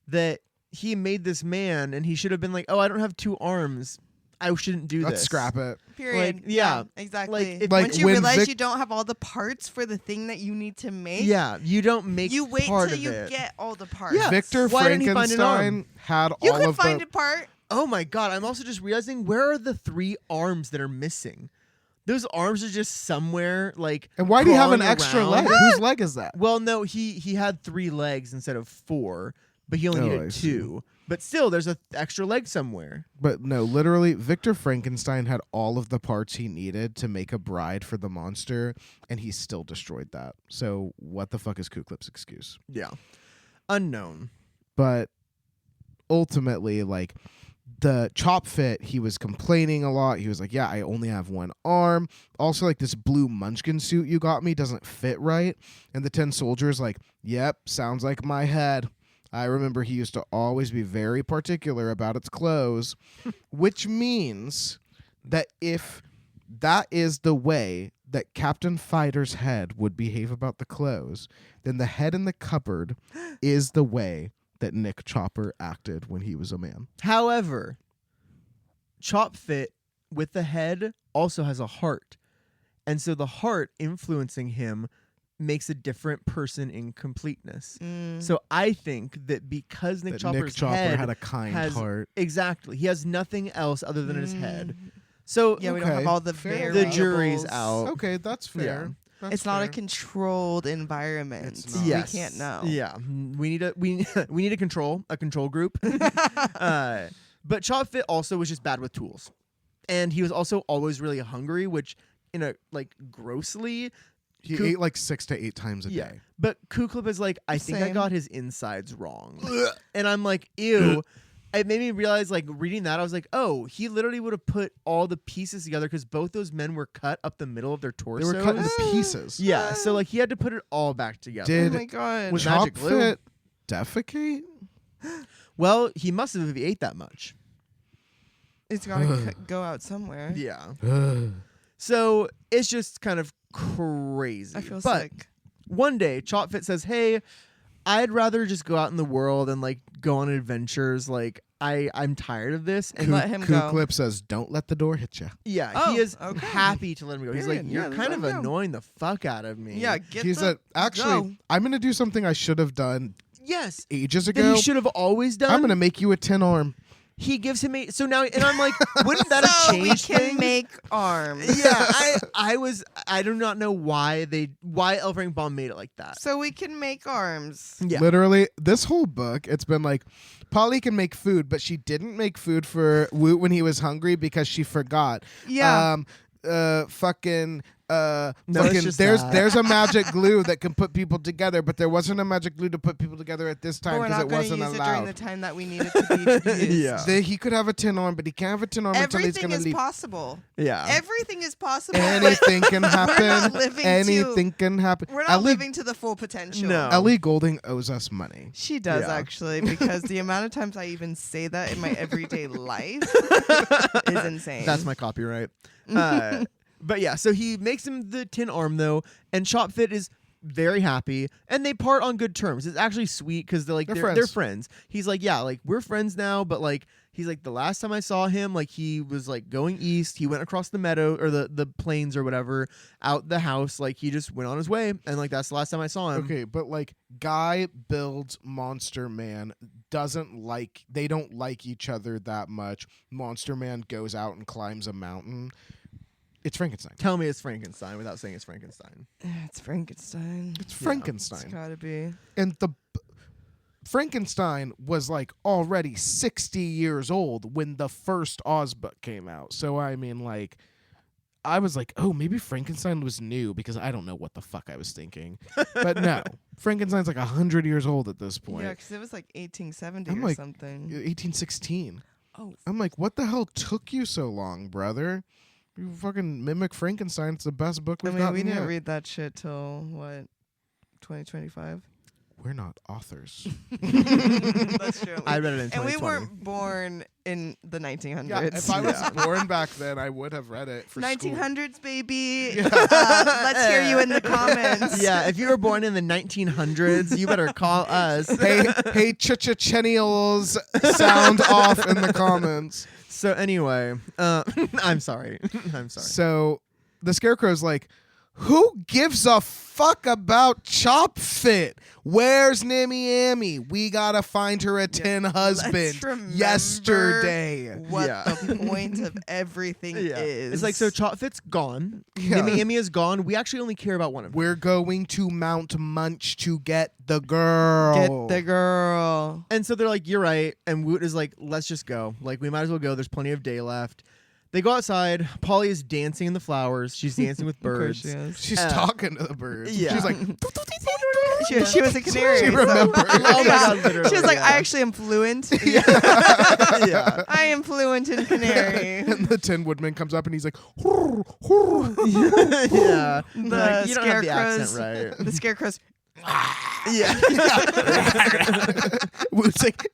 that he made this man and he should have been like, oh, I don't have two arms. I shouldn't do Let's this. scrap it. Period. Like, yeah. Exactly. Like, if- Like, Once you when realize Vic- you don't have all the parts for the thing that you need to make, Yeah, you don't make you wait part till of you it. get all the parts. Yeah. Victor Why didn't he find an Frankenstein had You all could of find the a part. Oh my god, I'm also just realizing, where are the 3 arms that are missing? Those arms are just somewhere, like, And why do you have an crawling extra around. leg? Whose leg is that? Well, no, he had 3 legs instead of 4, but he only Oh, I needed see. 2. But still, there's an extra leg somewhere. But no, literally, Victor Frankenstein had all of the parts he needed to make a bride for the monster, and he still destroyed that. So what the fuck is Ku Klip's excuse? Yeah. Unknown. But ultimately, like, the Chop Fit, he was complaining a lot. He was like, yeah, I only have one arm. Also, like, this blue munchkin suit you got me doesn't fit right. And the Tin Soldier's like, yep, sounds like my head. I remember he used to always be very particular about its clothes, which means that if that is the way that Captain Fighter's head would behave about the clothes, then the head in the cupboard is the way that Nick Chopper acted when he was a man. However, Chop Fit with the head also has a heart. And so the heart influencing him makes a different person in completeness. So I think that because Nick That Chopper's Nick Chopper head had a kind has- heart. Exactly. He has nothing else other than his head. So Yeah, we don't have all the Fair. the variables. jury's out. Okay, that's fair. That's It's not a fair. controlled environment. It's not. Yes. We can't know. Yeah, we need a control group. But Chop Fit also was just bad with tools, and he was also always really hungry, which in a grossly. He ate like 6 to 8 times a day. But Kuklip is like, I think I Same. got his insides wrong, and I'm like, ew. It made me realize, like, reading that, I was like, oh, he literally would have put all the pieces together because both those men were cut up the middle of their They torsos. were cut into pieces. Yeah, so like he had to put it all back together. Did Oh my god. Was Chop magic glue. Fit defecate? Well, he must have if he ate that much. It's gotta go out somewhere. Yeah. So it's just kind of crazy. I feel but sick. one day, Chop Fit says, "Hey, I'd rather just go out in the world and like go on adventures. Like I'm tired of this." And Let him go. Clip says, "Don't let the door hit you." yeah, Oh, he is okay. happy to let him go. He's like, Period. "You're Yeah, kind let of him go." annoying the fuck out of me." Yeah, get He said, "Actually, go. I'm going to do something I should have done Yes. ages That ago. he should have always done. I'm going to make you a tin arm." He gives him so now, and I'm like, wouldn't that have So we changed can things? make arms. Yeah, I do not know why Elfring Baum made it like that. So we can make arms. Yeah. Literally, this whole book, it's been like, Polly can make food, but she didn't make food for Woot when he was hungry because she forgot. Yeah. Fucking. No, it's just that. There's a magic glue that can put people together, but there wasn't a magic glue to put people together at this But time we're because not it going to wasn't use it during the allowed. time that we need it to be used. Yeah. He could have a tin arm, but he can't have a tin arm until he's Everything going to is leave. possible. Yeah. Everything is possible. Anything can happen. not living Anything can happen. We're not living to the full potential. No. Ellie Goulding owes us money. She does Yeah. actually, because the amount of times I even say that in my everyday life is insane. That's my copyright. But yeah, so he makes him the tin arm though, and Chop Fit is very happy, and they part on good terms. It's actually sweet because they're friends. He's like, yeah, like we're friends now, but like he's like the last time I saw him, like he was like going east. He went across the meadow or the plains or whatever, out the house. Like he just went on his way, and like that's the last time I saw him. Okay, but like Guy builds Monster Man they don't like each other that much. Monster Man goes out and climbs a mountain. It's Frankenstein. Tell me it's Frankenstein without saying it's Frankenstein. It's Frankenstein. It's Frankenstein. It's gotta be. And Frankenstein was like already 60 years old when the first Oz book came out. So I mean, like, I was like, oh, maybe Frankenstein was new because I don't know what the fuck I was thinking. But no, Frankenstein's like 100 years old at this point. Yeah, because it was like 1870 I'm or like, something. 1816. Oh, I'm like, what the hell took you so long, brother? You fucking mimic Frankenstein. It's the best book we've gotten we didn't yet. read that shit till what, 2025? We're not authors. That's true. I read it in 2020. And we weren't born in the 1900s. Yeah, if I was born back then, I would have read it for 1900s, school. baby. Let's hear you in the comments. Yeah, if you were born in the 1900s, you better call us. Hey, ch-ch-chennials, sound off in the comments. So anyway, I'm sorry. I'm sorry. So the Scarecrow's like, who gives a fuck about Chop Fit? Where's Nimmy Ammy? We gotta find her a tin husband Let's remember yesterday. What Yeah. the point of everything is. It's like, so Chop Fit's gone. Yeah. Nimmy Ammy is gone. We actually only care about one of them. We're going to Mount Munch to get the girl. Get the girl. And so they're like, you're right. And Woot is like, let's just go. Like, we might as well go. There's plenty of day left. They go outside. Polly is dancing in the flowers. She's dancing with Of course birds. she is. She's talking to the birds. Yeah. She's like, She was a canary. She remembers. Oh my God, literally. She was like, yeah. I actually am fluent. Yeah. I am fluent in canary. and the Tin Woodman comes up and he's like, Yeah. The Like, you don't have the accent scarecrows. right. The scarecrows. Yeah. Woot's like,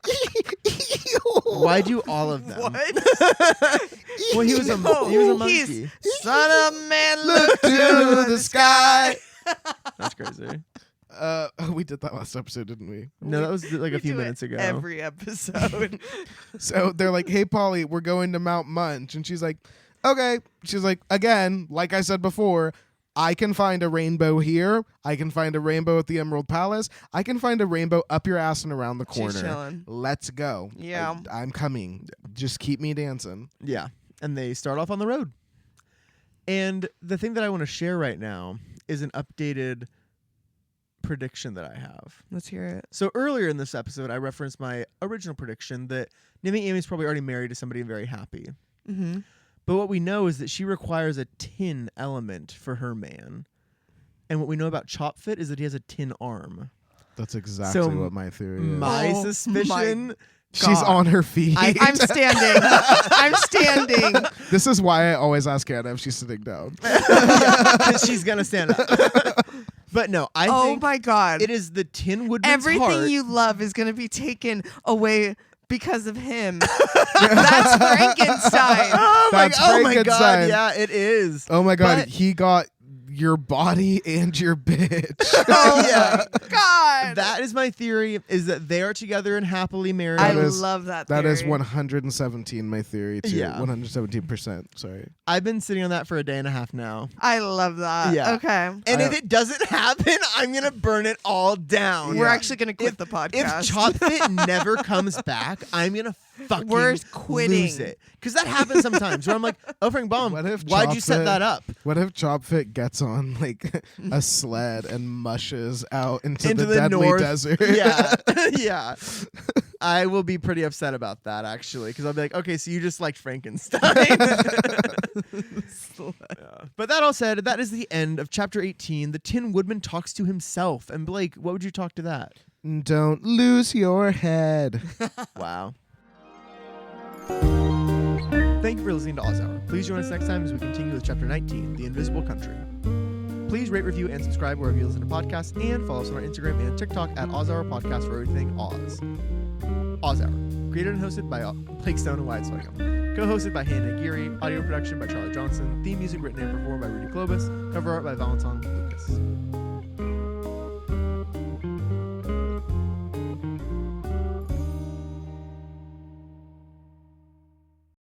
Why do all of them? What? Well, he was a He's monkey. son of man, look to the sky. That's crazy. We did that last episode, didn't we? No, that was like a We few do it minutes ago. Every episode. So they're like, hey, Polly, we're going to Mount Munch. And she's like, okay. She's like, again, like I said before, I can find a rainbow here. I can find a rainbow at the Emerald Palace. I can find a rainbow up your ass and around the She's corner. chilling. Let's go. Yeah. I'm coming. Just keep me dancing. Yeah. and they start off on the road. And the thing that I want to share right now is an updated prediction that I have. Let's hear it. So earlier in this episode, I referenced my original prediction that Nimmy Amy's probably already married to somebody and very happy. Mm-hmm. But what we know is that she requires a tin element for her man. And what we know about Chopfit is that he has a tin arm. That's exactly So what my theory is. My suspicion... She's on her feet. I'm standing. I'm standing. This is why I always ask Anna if she's sitting down. Because she's going to stand up. But no, I think my God. it is the Tin Woodman's Everything heart. you love is going to be taken away because of him. That's Frankenstein. Oh my That's God, Frankenstein. yeah, it is. Oh my God, But- he got your body and your bitch. Oh yeah. God. That is my theory, is that they are together and happily married. I That is- love that That theory. is 117 my theory too. Yeah. 117%. Sorry. I've been sitting on that for a day and a half now. I love that. Yeah. Okay. And if it doesn't happen, I'm going to burn it all down. We're actually going to quit the If podcast. Chopfit never comes back, I'm going to fucking We're quitting. lose it. Because that happens sometimes where I'm like, oh, Frank Baum, What if why'd you set Chopfit- that up? What if Chopfit gets on like a sled and mushes out into Into the the deadly north. desert? Yeah. Yeah. I will be pretty upset about that, actually, because I'll be like, okay, so you just liked Frankenstein. Yeah. But that all said, that is the end of chapter 18. The Tin Woodman talks to himself. And Blake, what would you talk to that? Don't lose your head. Wow. Thank you for listening to Oz Hour. Please join us next time as we continue with chapter 19, The Invisible Country. Please rate, review, and subscribe wherever you listen to podcasts, and follow us on our Instagram and TikTok at Oz Hour Podcast for everything Oz. Oz Hour, created and hosted by Blake Stone and Wyatt Swagum. Co-hosted by Hannah Geary, audio production by Charlie Johnson, theme music written and performed by Rudy Clobus, cover art by Valentin Lucas.